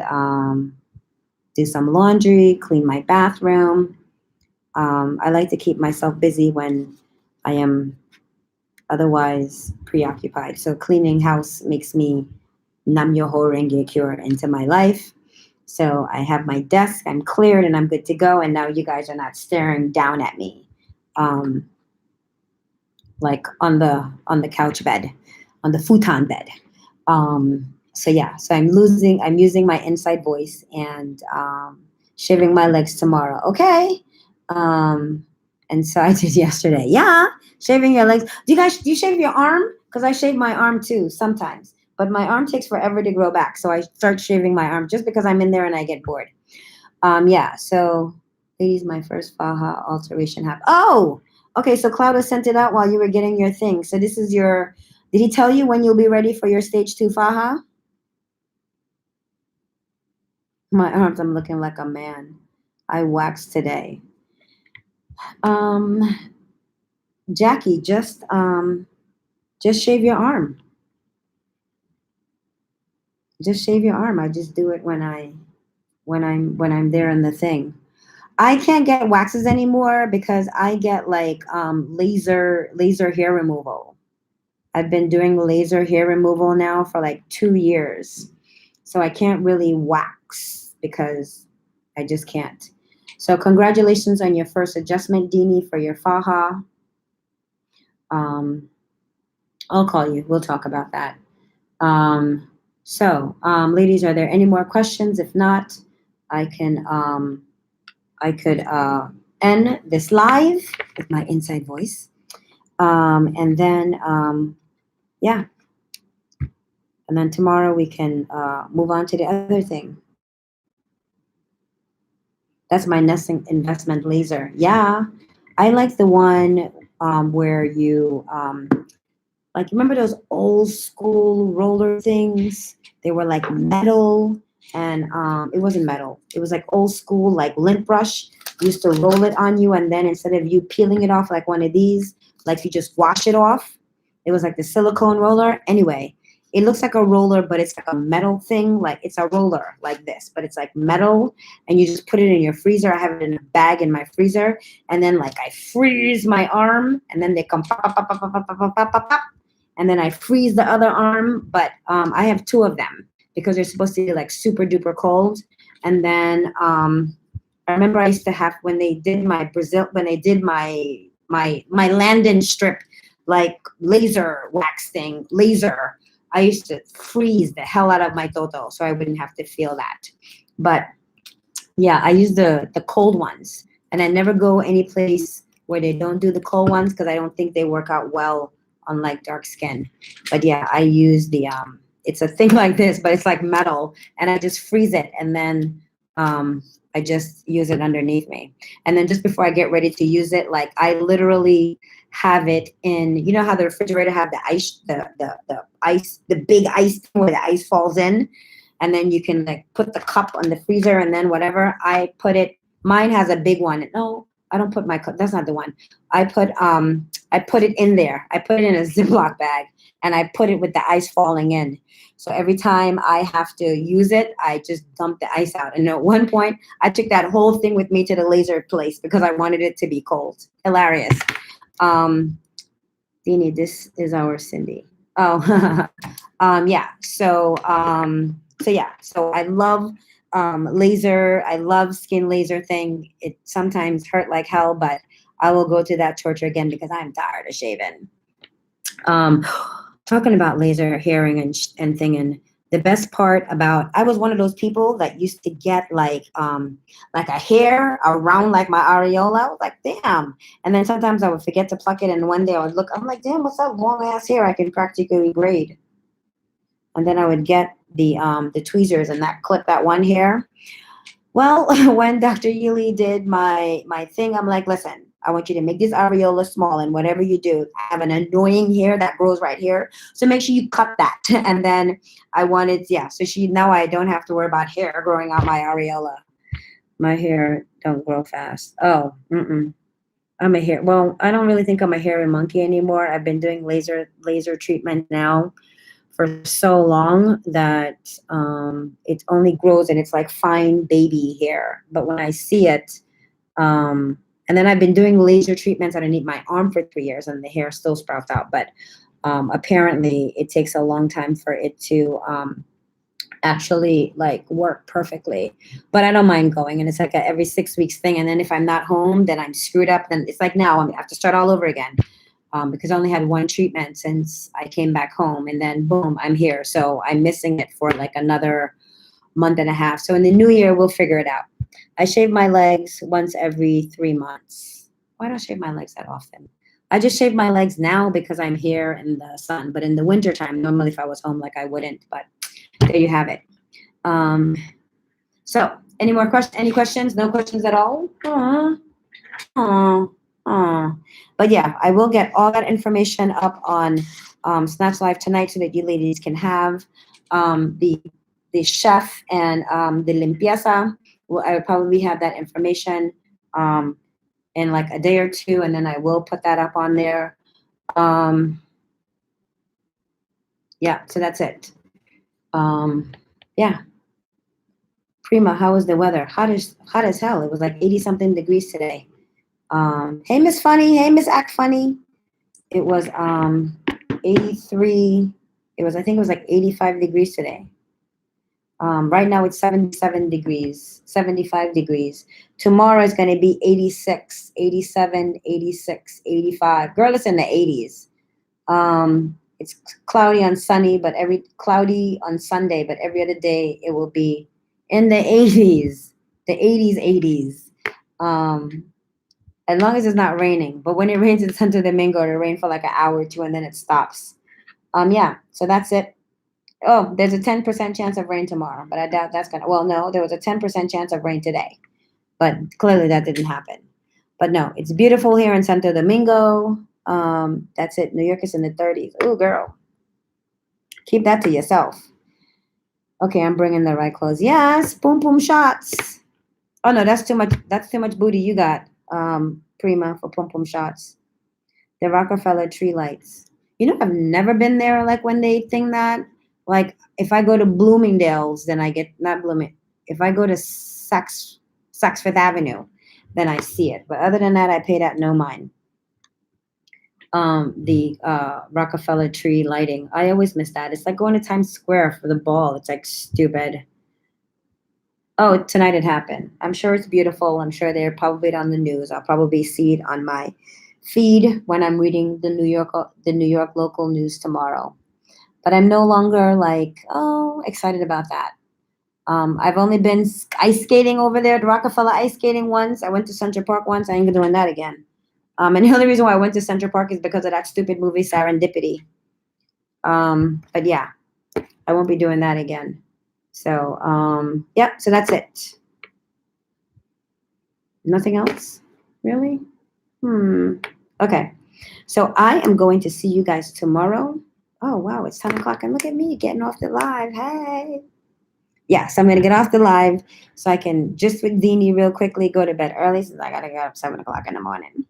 [SPEAKER 1] do some laundry, clean my bathroom. I like to keep myself busy when I am otherwise preoccupied. So cleaning house makes me nam yoho renge cure into my life. So I have my desk, I'm cleared and I'm good to go. And now you guys are not staring down at me. Like on the couch bed, on the futon bed. So yeah, so I'm using my inside voice and shaving my legs tomorrow. Okay. And so I did yesterday. Yeah, shaving your legs. Do you shave your arm? Because I shave my arm too sometimes. but my arm takes forever to grow back. So I start shaving my arm just because I'm in there and I get bored. Yeah, so ladies, my first Faja alteration happened. Oh, okay, so Claudia sent it out while you were getting your thing. So this is your, did he tell you when you'll be ready for your stage 2 Faja? My arms, I'm looking like a man. I waxed today. Jackie, just shave your arm. Just shave your arm. I just do it when I'm there in the thing. I can't get waxes anymore because I get like laser hair removal. I've been doing laser hair removal now for like 2 years. So I can't really wax because I just can't. So congratulations on your first adjustment, Dini, for your Faja. I'll call you. We'll talk about that. Ladies, are there any more questions? If not, I could end this live with my inside voice. And then, yeah. And then tomorrow we can move on to the other thing. That's my nesting investment laser. Yeah, I like the one where you like, remember those old school roller things? They were like metal, and it wasn't metal. It was like old school, like lint brush. You used to roll it on you, and then instead of you peeling it off like one of these, like you just wash it off. It was like the silicone roller. Anyway, it looks like a roller, but it's like a metal thing. Like it's a roller like this, but it's like metal, and you just put it in your freezer. I have it in a bag in my freezer, and then like I freeze my arm, and then they come pop, pop, pop, pop, pop, pop, pop, pop, pop, pop. And then I freeze the other arm, but I have 2 of them because they're supposed to be like super duper cold. And then I remember I used to have, when they did my Landon strip, like laser wax thing, laser, I used to freeze the hell out of my toto so I wouldn't have to feel that. But yeah, I use the cold ones, and I never go any place where they don't do the cold ones because I don't think they work out well on like dark skin. But yeah, I use the it's a thing like this, but it's like metal, and I just freeze it, and then I just use it underneath me. And then just before I get ready to use it, like I literally have it in, you know how the refrigerator have the ice, the ice, the big ice where the ice falls in, and then you can like put the cup on the freezer, and then whatever, I put it, mine has a big one. No, I don't put my cup, that's not the one. I put it in there. I put it in a Ziploc bag, and I put it with the ice falling in. So every time I have to use it, I just dump the ice out. And at one point, I took that whole thing with me to the laser place because I wanted it to be cold. Hilarious. Dini, this is our Cindy. Oh, yeah. So yeah. So I love laser. I love skin laser thing. It sometimes hurt like hell, but I will go to that torture again because I'm tired of shaving. Talking about laser hairing and thing, and the best part about, I was one of those people that used to get like a hair around like my areola. I was like, damn. And then sometimes I would forget to pluck it, and one day I would look, I'm like, damn, what's that long ass hair? I can practically braid. And then I would get the tweezers and that clip that one hair. Well, when Dr. Eury did my thing, I'm like, listen, I want you to make this areola small, and whatever you do, I have an annoying hair that grows right here. So make sure you cut that. And then I wanted, yeah, so now I don't have to worry about hair growing out my areola. My hair don't grow fast. Oh, I'm a hair, well, I don't really think I'm a hairy monkey anymore. I've been doing laser treatment now for so long that it only grows, and it's like fine baby hair. But when I see it, and then I've been doing laser treatments underneath my arm for 3 years, and the hair still sprouts out. But apparently it takes a long time for it to actually like work perfectly. But I don't mind going, and it's like a every 6 weeks thing. And then if I'm not home, then I'm screwed up. Then it's like now I have to start all over again. Because I only had one treatment since I came back home, and then boom, I'm here. So I'm missing it for like another month and a half. So in the new year, we'll figure it out. I shave my legs once every 3 months. Why don't I shave my legs that often? I just shave my legs now because I'm here in the sun. But in the wintertime, normally if I was home, like I wouldn't. But there you have it. So any more questions? Any questions? No questions at all? Aww. Aww. Aww. But yeah, I will get all that information up on Snatch Live tonight so that you ladies can have the chef and the limpieza. Well, I would probably have that information in like a day or two, and then I will put that up on there. Yeah, so that's it. Yeah. Prima, how was the weather? Hot as hell. It was like 80 something degrees today. Hey Miss Funny, hey Miss Act Funny. It was 83. I think it was like 85 degrees today. Right now it's 77 degrees, 75 degrees. Tomorrow is going to be 86, 87, 86, 85. Girl, it's in the 80s. It's cloudy on sunny, but cloudy on Sunday, but every other day it will be in the 80s, the 80s. As long as it's not raining. But when it rains in Santa Domingo, it'll rain for like an hour or two and then it stops. Yeah, so that's it. Oh, there's a 10% chance of rain tomorrow, but I doubt that's gonna. Well, no, there was a 10% chance of rain today, but clearly that didn't happen. But no, it's beautiful here in Santo Domingo. That's it. New York is in the 30s. Oh, girl, keep that to yourself. Okay, I'm bringing the right clothes. Yes, boom boom shots. Oh no, that's too much. That's too much booty you got, Prima, for pum pum shots. The Rockefeller tree lights. You know, I've never been there. Like when they think that. Like if I go to Bloomingdale's, then I get not Blooming. If I go to Saks Fifth Avenue, then I see it. But other than that, I pay that no mind. The Rockefeller tree lighting. I always miss that. It's like going to Times Square for the ball. It's like stupid. Oh, tonight it happened. I'm sure it's beautiful. I'm sure they're probably on the news. I'll probably see it on my feed when I'm reading the New York local news tomorrow. But I'm no longer like, oh, excited about that. I've only been ice skating over there at Rockefeller ice skating once. I went to Central Park once. I ain't doing that again. And the only reason why I went to Central Park is because of that stupid movie Serendipity. But yeah, I won't be doing that again. So, yeah, so that's it. Nothing else? Really? Okay. So I am going to see you guys tomorrow. Oh, wow, it's 10 o'clock. And look at me getting off the live. Hey. Yeah, so I'm going to get off the live so I can just with Deanie real quickly go to bed early since I got to get up 7 o'clock in the morning.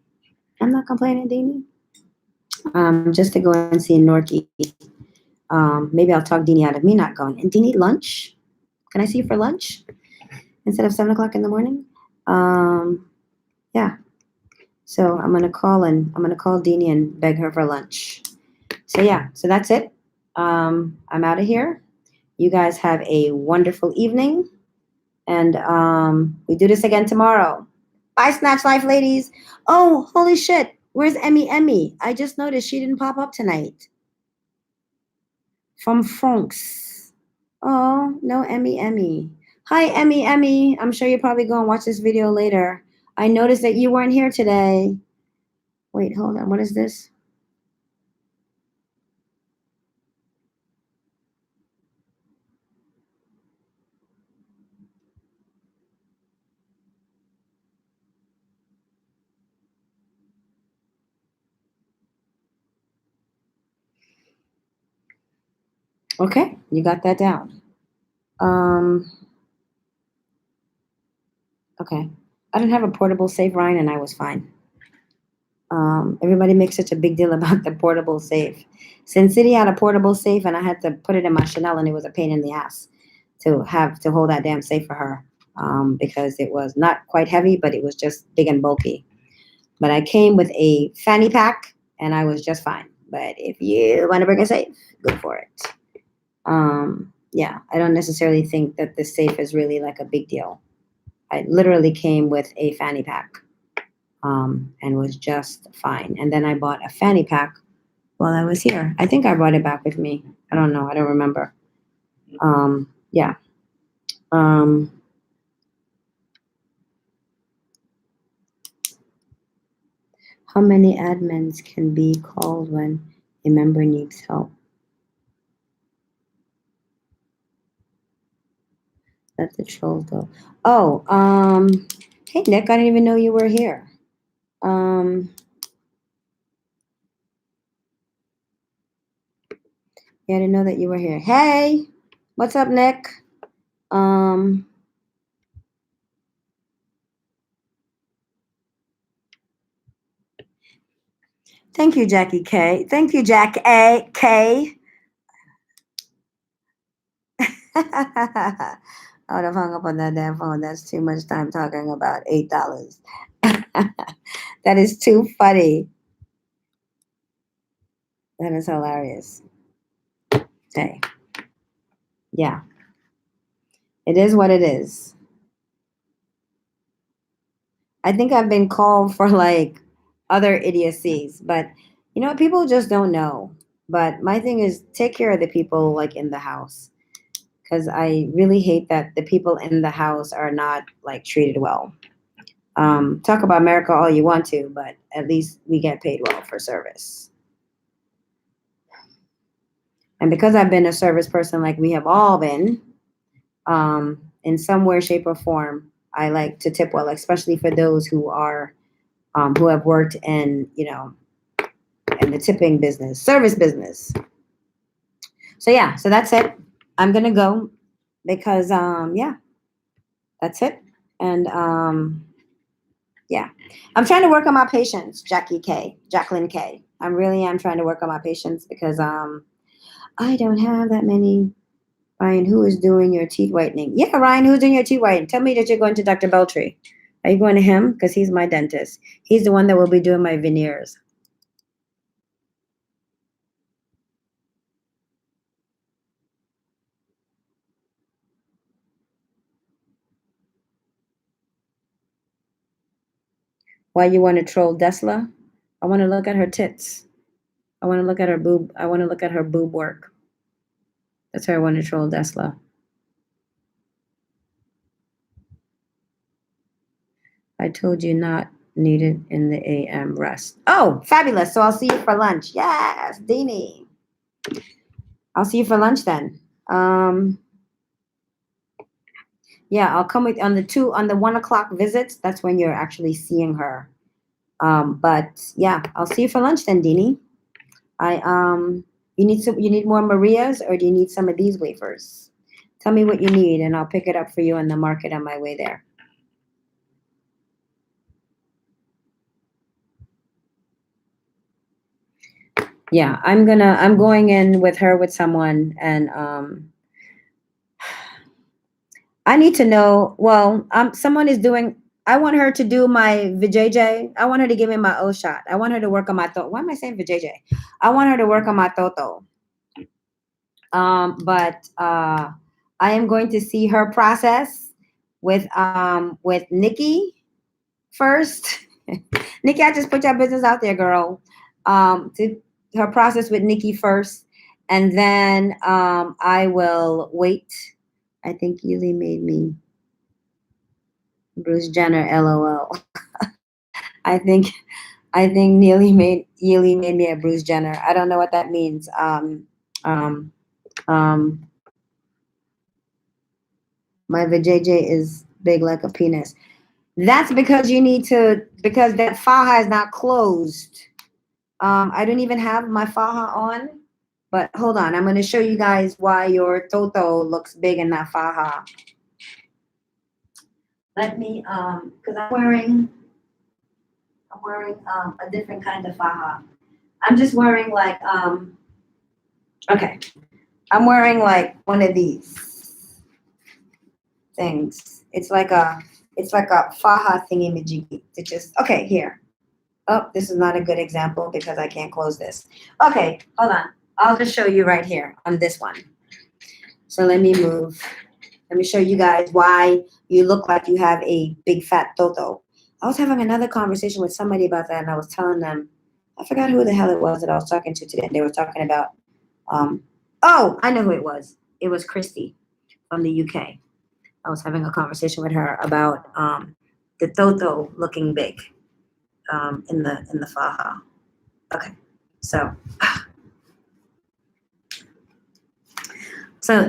[SPEAKER 1] I'm not complaining, Deanie. Just to go and see Norky. Maybe I'll talk Deanie out of me not going. And Deanie, lunch? Can I see you for lunch instead of 7 o'clock in the morning? Yeah. So I'm going to call Deanie and beg her for lunch. So yeah, so that's it. I'm out of here. You guys have a wonderful evening. And we do this again tomorrow. Bye, Snatch Life ladies. Oh, holy shit. Where's Emmy? I just noticed she didn't pop up tonight. From France. Oh, no Emmy. Hi, Emmy. I'm sure you're probably going to watch this video later. I noticed that you weren't here today. Wait, hold on. What is this? Okay, you got that down. Okay. I didn't have a portable safe, Ryan, and I was fine. Everybody makes such a big deal about the portable safe. Sin City had a portable safe, and I had to put it in my Chanel, and it was a pain in the ass to have to hold that damn safe for her because it was not quite heavy, but it was just big and bulky. But I came with a fanny pack, and I was just fine. But if you want to bring a safe, go for it. Yeah, I don't necessarily think that the safe is really like a big deal. I literally came with a fanny pack and was just fine. And then I bought a fanny pack while I was here. I think I brought it back with me. I don't know. I don't remember. Yeah. How many admins can be called when a member needs help? Let the troll go. Oh, hey Nick, I didn't even know you were here. Yeah, I didn't know that you were here. Hey, what's up, Nick? Um, thank you, Jackie K. Thank you, Jack A K. I would have hung up on that damn phone. That's too much time talking about $8. That is too funny. That is hilarious. Hey, yeah, it is what it is. I think I've been called for like other idiocies, but you know, people just don't know. But my thing is take care of the people like in the house because I really hate that the people in the house are not like treated well. Talk about America all you want to, but at least we get paid well for service. And because I've been a service person, like we have all been, in some way, shape, or form, I like to tip well, especially for those who are who have worked in, you know, in the tipping business, service business. So yeah, so that's it. I'm gonna go because yeah, that's it. And yeah, I'm trying to work on my patience, Jacqueline K. I really am trying to work on my patience because I don't have that many. Ryan, who is doing your teeth whitening? Yeah, Ryan, who's doing your teeth whitening? Tell me that you're going to Dr. Beltry. Are you going to him? Because he's my dentist. He's the one that will be doing my veneers. Why you want to troll Desla? I want to look at her tits. I want to look at her boob. I want to look at her boob work. That's why I want to troll Desla. I told you not needed in the AM rest. Oh, fabulous. So I'll see you for lunch. Yes, Deanie. I'll see you for lunch then. Yeah, I'll come with on the 1 o'clock visits. That's when you're actually seeing her. But yeah, I'll see you for lunch then, Deanie. You need more Marias or do you need some of these wafers? Tell me what you need and I'll pick it up for you in the market on my way there. Yeah, I'm going in with her with someone and I need to know, well, someone is doing I want her to do my VJJ. I want her to give me my O shot. I want her to work on my throat. Why am I saying VJJ? I want her to work on my toto. But I am going to see her process with Nikki first. Nikki, I just put your business out there, girl. To her process with Nikki first, and then I will wait. I think Yuli made me Bruce Jenner. LOL. I think Yuli made me a Bruce Jenner. I don't know what that means. Um, um, my vajayjay is big like a penis. That's because because that faja is not closed. I don't even have my faja on, but hold on. I'm going to show you guys why your toto looks big in that faja. Let me, because I'm wearing a different kind of faja. I'm just wearing like, okay. I'm wearing like one of these things. It's like a faja thingy majiggy. It just, okay, here. Oh, this is not a good example because I can't close this. Okay, hold on. I'll just show you right here on this one. So let me move. Let me show you guys why you look like you have a big fat toto. I was having another conversation with somebody about that, and I was telling them, I forgot who the hell it was that I was talking to today. They were talking about, oh, I know who it was. It was Christy from the UK. I was having a conversation with her about the toto looking big. in the faja. Okay, so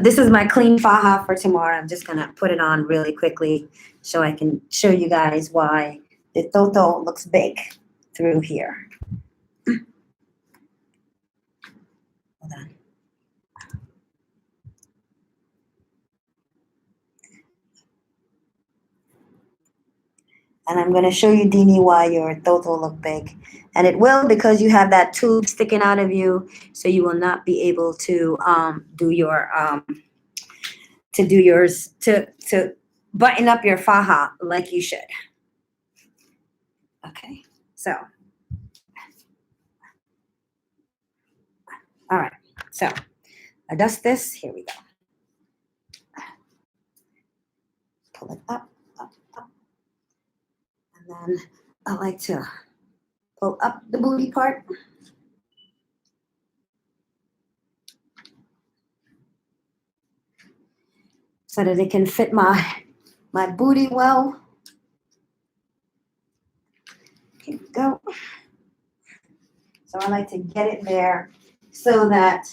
[SPEAKER 1] this is my clean faja for tomorrow. I'm just gonna put it on really quickly so I can show you guys why the toto looks big through here. Hold on. And I'm going to show you, Dini, why your toto look big. And it will, because you have that tube sticking out of you, so you will not be able to do yours to button up your faja like you should. Okay, so all right, so adjust this. Here we go. Pull it up, up, up, and then I like to pull up the booty part. So that it can fit my booty well. Here we go. So I like to get it there so that,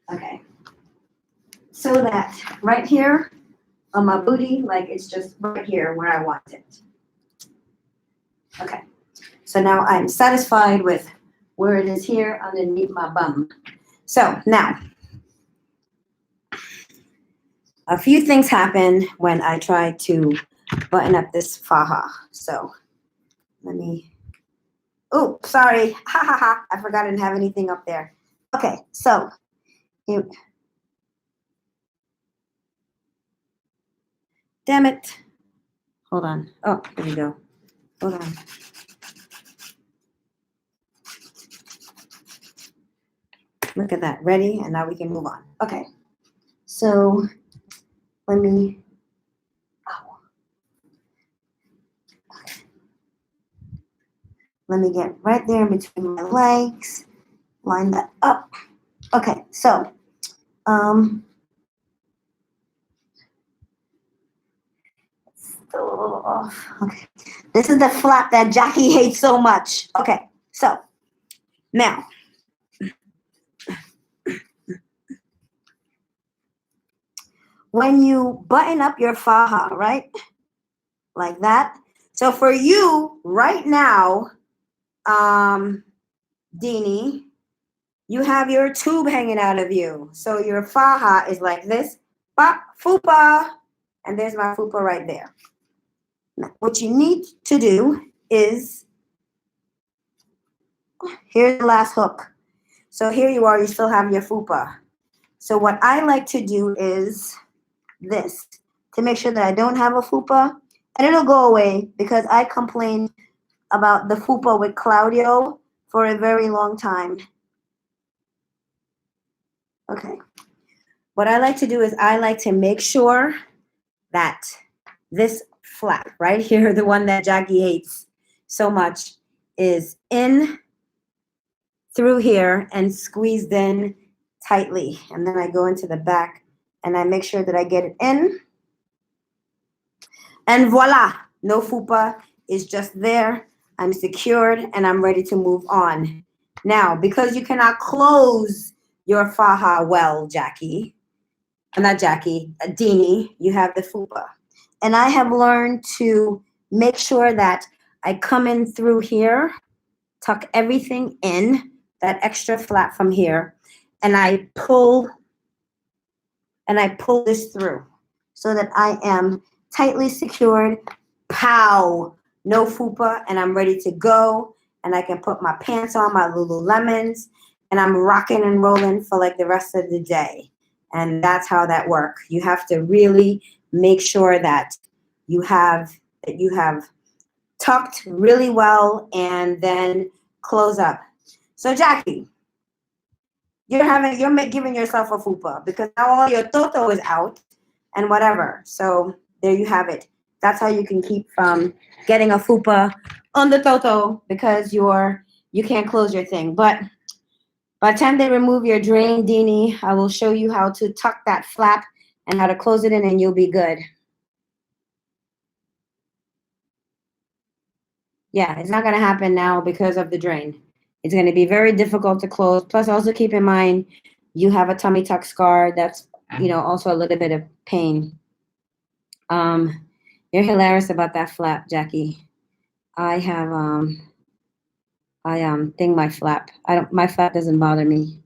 [SPEAKER 1] okay, so that right here on my booty, like it's just right here where I want it. Okay, so now I'm satisfied with where it is here underneath my bum. So now, a few things happen when I try to button up this faja. So let me, oh, sorry, ha ha ha, I forgot I didn't have anything up there. Okay, so here, damn it, hold on, oh, here we go, hold on. Look at that, ready, and now we can move on. Okay, so let me, oh. Okay. Let me get right there in between my legs, line that up. Okay, so, still a little off. Okay, this is the flap that Jackie hates so much. Okay, so now, when you button up your faja, right, like that. So for you right now, Dini, you have your tube hanging out of you. So your faja is like this, ba, fupa, and there's my fupa right there. Now, what you need to do is, here's the last hook. So here you are, you still have your fupa. So what I like to do is this, to make sure that I don't have a fupa, and it'll go away because I complained about the fupa with Claudio for a very long time. Okay. What I like to do is I like to make sure that this flap right here, the one that Jackie hates so much, is in through here and squeezed in tightly. And then I go into the back and I make sure that I get it in. And voila, no fupa is just there. I'm secured and I'm ready to move on. Now, because you cannot close your faja well, Jackie, not Jackie, Dini, you have the fupa. And I have learned to make sure that I come in through here, tuck everything in, that extra flap from here, and I pull this through so that I am tightly secured. Pow, no fupa, and I'm ready to go. And I can put my pants on, my Lululemons, and I'm rocking and rolling for like the rest of the day. And that's how that works. You have to really make sure that you have tucked really well and then close up. So Jackie, you're giving yourself a fupa because now all your toto is out and whatever. So there you have it. That's how you can keep from getting a fupa on the toto because you can't close your thing. But by the time they remove your drain, Dini, I will show you how to tuck that flap and how to close it in, and you'll be good. Yeah, it's not going to happen now because of the drain. It's going to be very difficult to close. Plus, also keep in mind you have a tummy tuck scar. That's, also a little bit of pain. You're hilarious about that flap, Jackie. I have thing my flap. My flap doesn't bother me.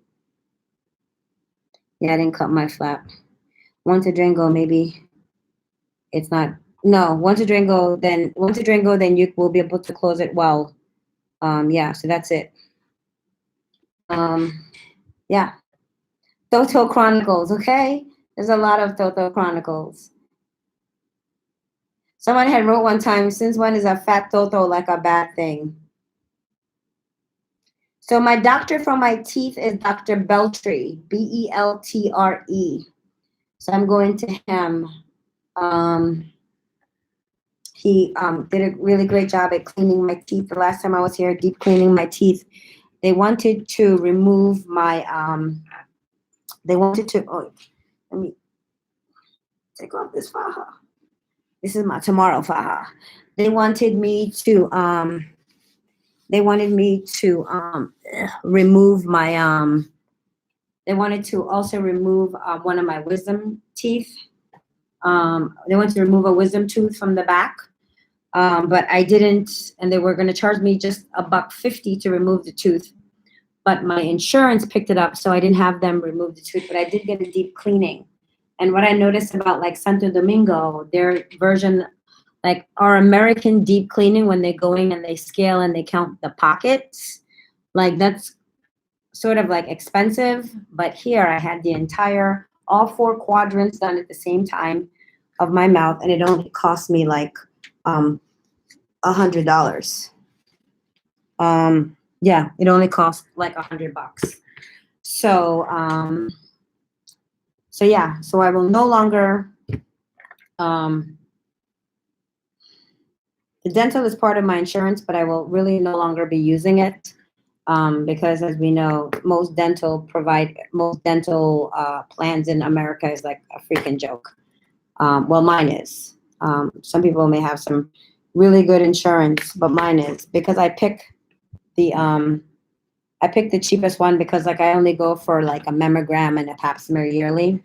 [SPEAKER 1] Yeah, I didn't cut my flap. Once a drain go, maybe it's not. No, once a drain go, then you will be able to close it well. Yeah, so that's it. Yeah. Toto Chronicles, okay? There's a lot of Toto Chronicles. Someone had wrote one time, since when is a fat Toto like a bad thing? So my doctor for my teeth is Dr. Beltre, Beltre. So I'm going to him. He did a really great job at cleaning my teeth. The last time I was here, deep cleaning my teeth. They wanted to remove my, oh, let me take off this faja. This is my tomorrow faja. They wanted me to, remove my, they wanted to also remove one of my wisdom teeth. They wanted to remove a wisdom tooth from the back. But I didn't, and they were going to charge me just $1.50 to remove the tooth. But my insurance picked it up, so I didn't have them remove the tooth. But I did get a deep cleaning. And what I noticed about like Santa Domingo, their version, like our American deep cleaning, when they go in and they scale and they count the pockets, like that's sort of like expensive. But here I had all 4 quadrants done at the same time of my mouth, and it only cost me like $100. Yeah, it only cost like $100. So yeah, so I will no longer the dental is part of my insurance, but I will really no longer be using it because, as we know, most dental plans in America is like a freaking joke. Well, mine is. Some people may have some really good insurance, but mine is because I pick the cheapest one because like I only go for like a mammogram and a pap smear yearly.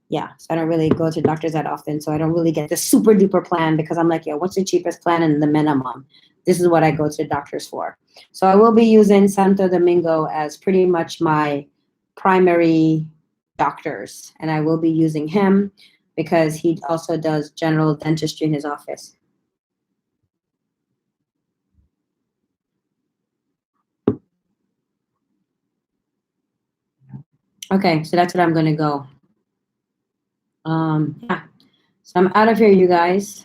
[SPEAKER 1] Yeah, so I don't really go to doctors that often, so I don't really get the super duper plan because I'm like, yo, what's the cheapest plan and the minimum? This is what I go to doctors for. So I will be using Santo Domingo as pretty much my primary doctors, and I will be using him because he also does general dentistry in his office. Okay, so that's what I'm gonna go. Yeah. So I'm out of here, you guys.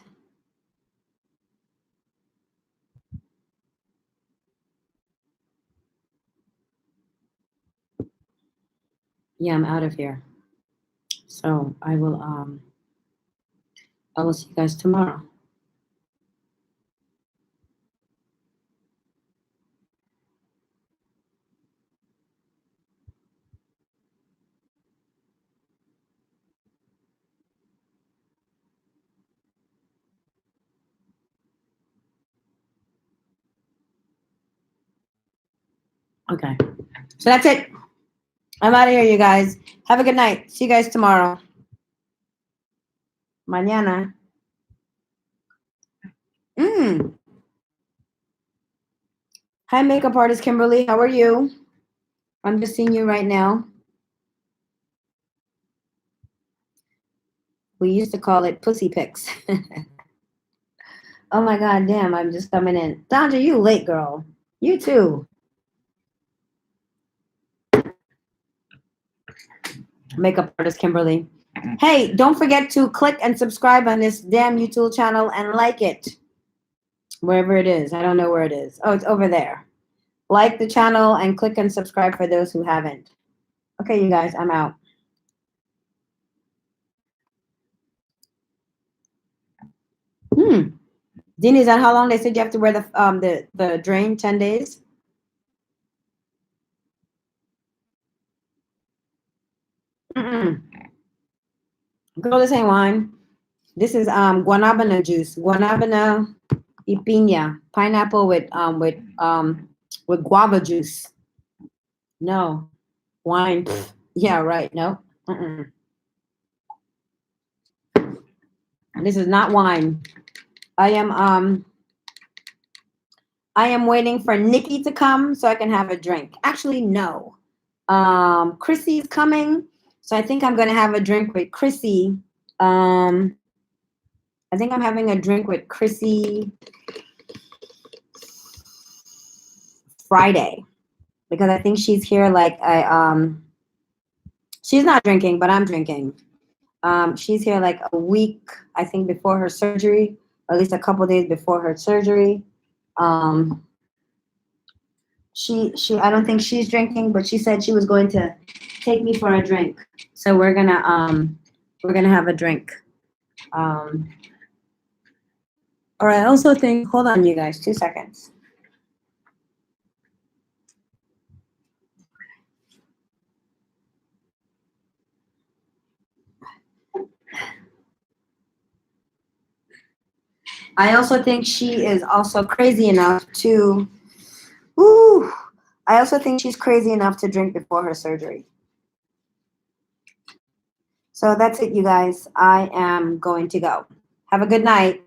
[SPEAKER 1] Yeah, I'm out of here. So I will see you guys tomorrow. Okay. So that's it. I'm out of here, you guys. Have a good night. See you guys tomorrow. Mañana. Hi, makeup artist Kimberly. How are you? I'm just seeing you right now. We used to call it pussy pics. Oh my God, damn, I'm just coming in. Dondra, you late, girl. You too. Makeup artist Kimberly. Hey, don't forget to click and subscribe on this damn YouTube channel and like it. Wherever it is. I don't know where it is. Oh, it's over there. Like the channel and click and subscribe for those who haven't. Okay, you guys, I'm out. Dean, is that how long they said you have to wear the drain? 10 days? Girl, this ain't wine. This is guanabana juice, guanabana y piña, pineapple with guava juice. No, wine. Pfft. Yeah, right. No. Mm-mm. This is not wine. I am I am waiting for Nikki to come so I can have a drink. Actually, no. Chrissy's coming, so I think I'm gonna have a drink with Chrissy. Um, I think I'm having a drink with Chrissy Friday because I think she's here. Like she's not drinking, but I'm drinking. She's here like a week, I think, before her surgery, or at least a couple days before her surgery. Um, I don't think she's drinking, but she said she was going to take me for a drink. So we're gonna have a drink. Or I also think, hold on, you guys, 2 seconds. I also think she is also crazy enough to, woo, I also think she's crazy enough to drink before her surgery. So that's it, you guys. I am going to go. Have a good night.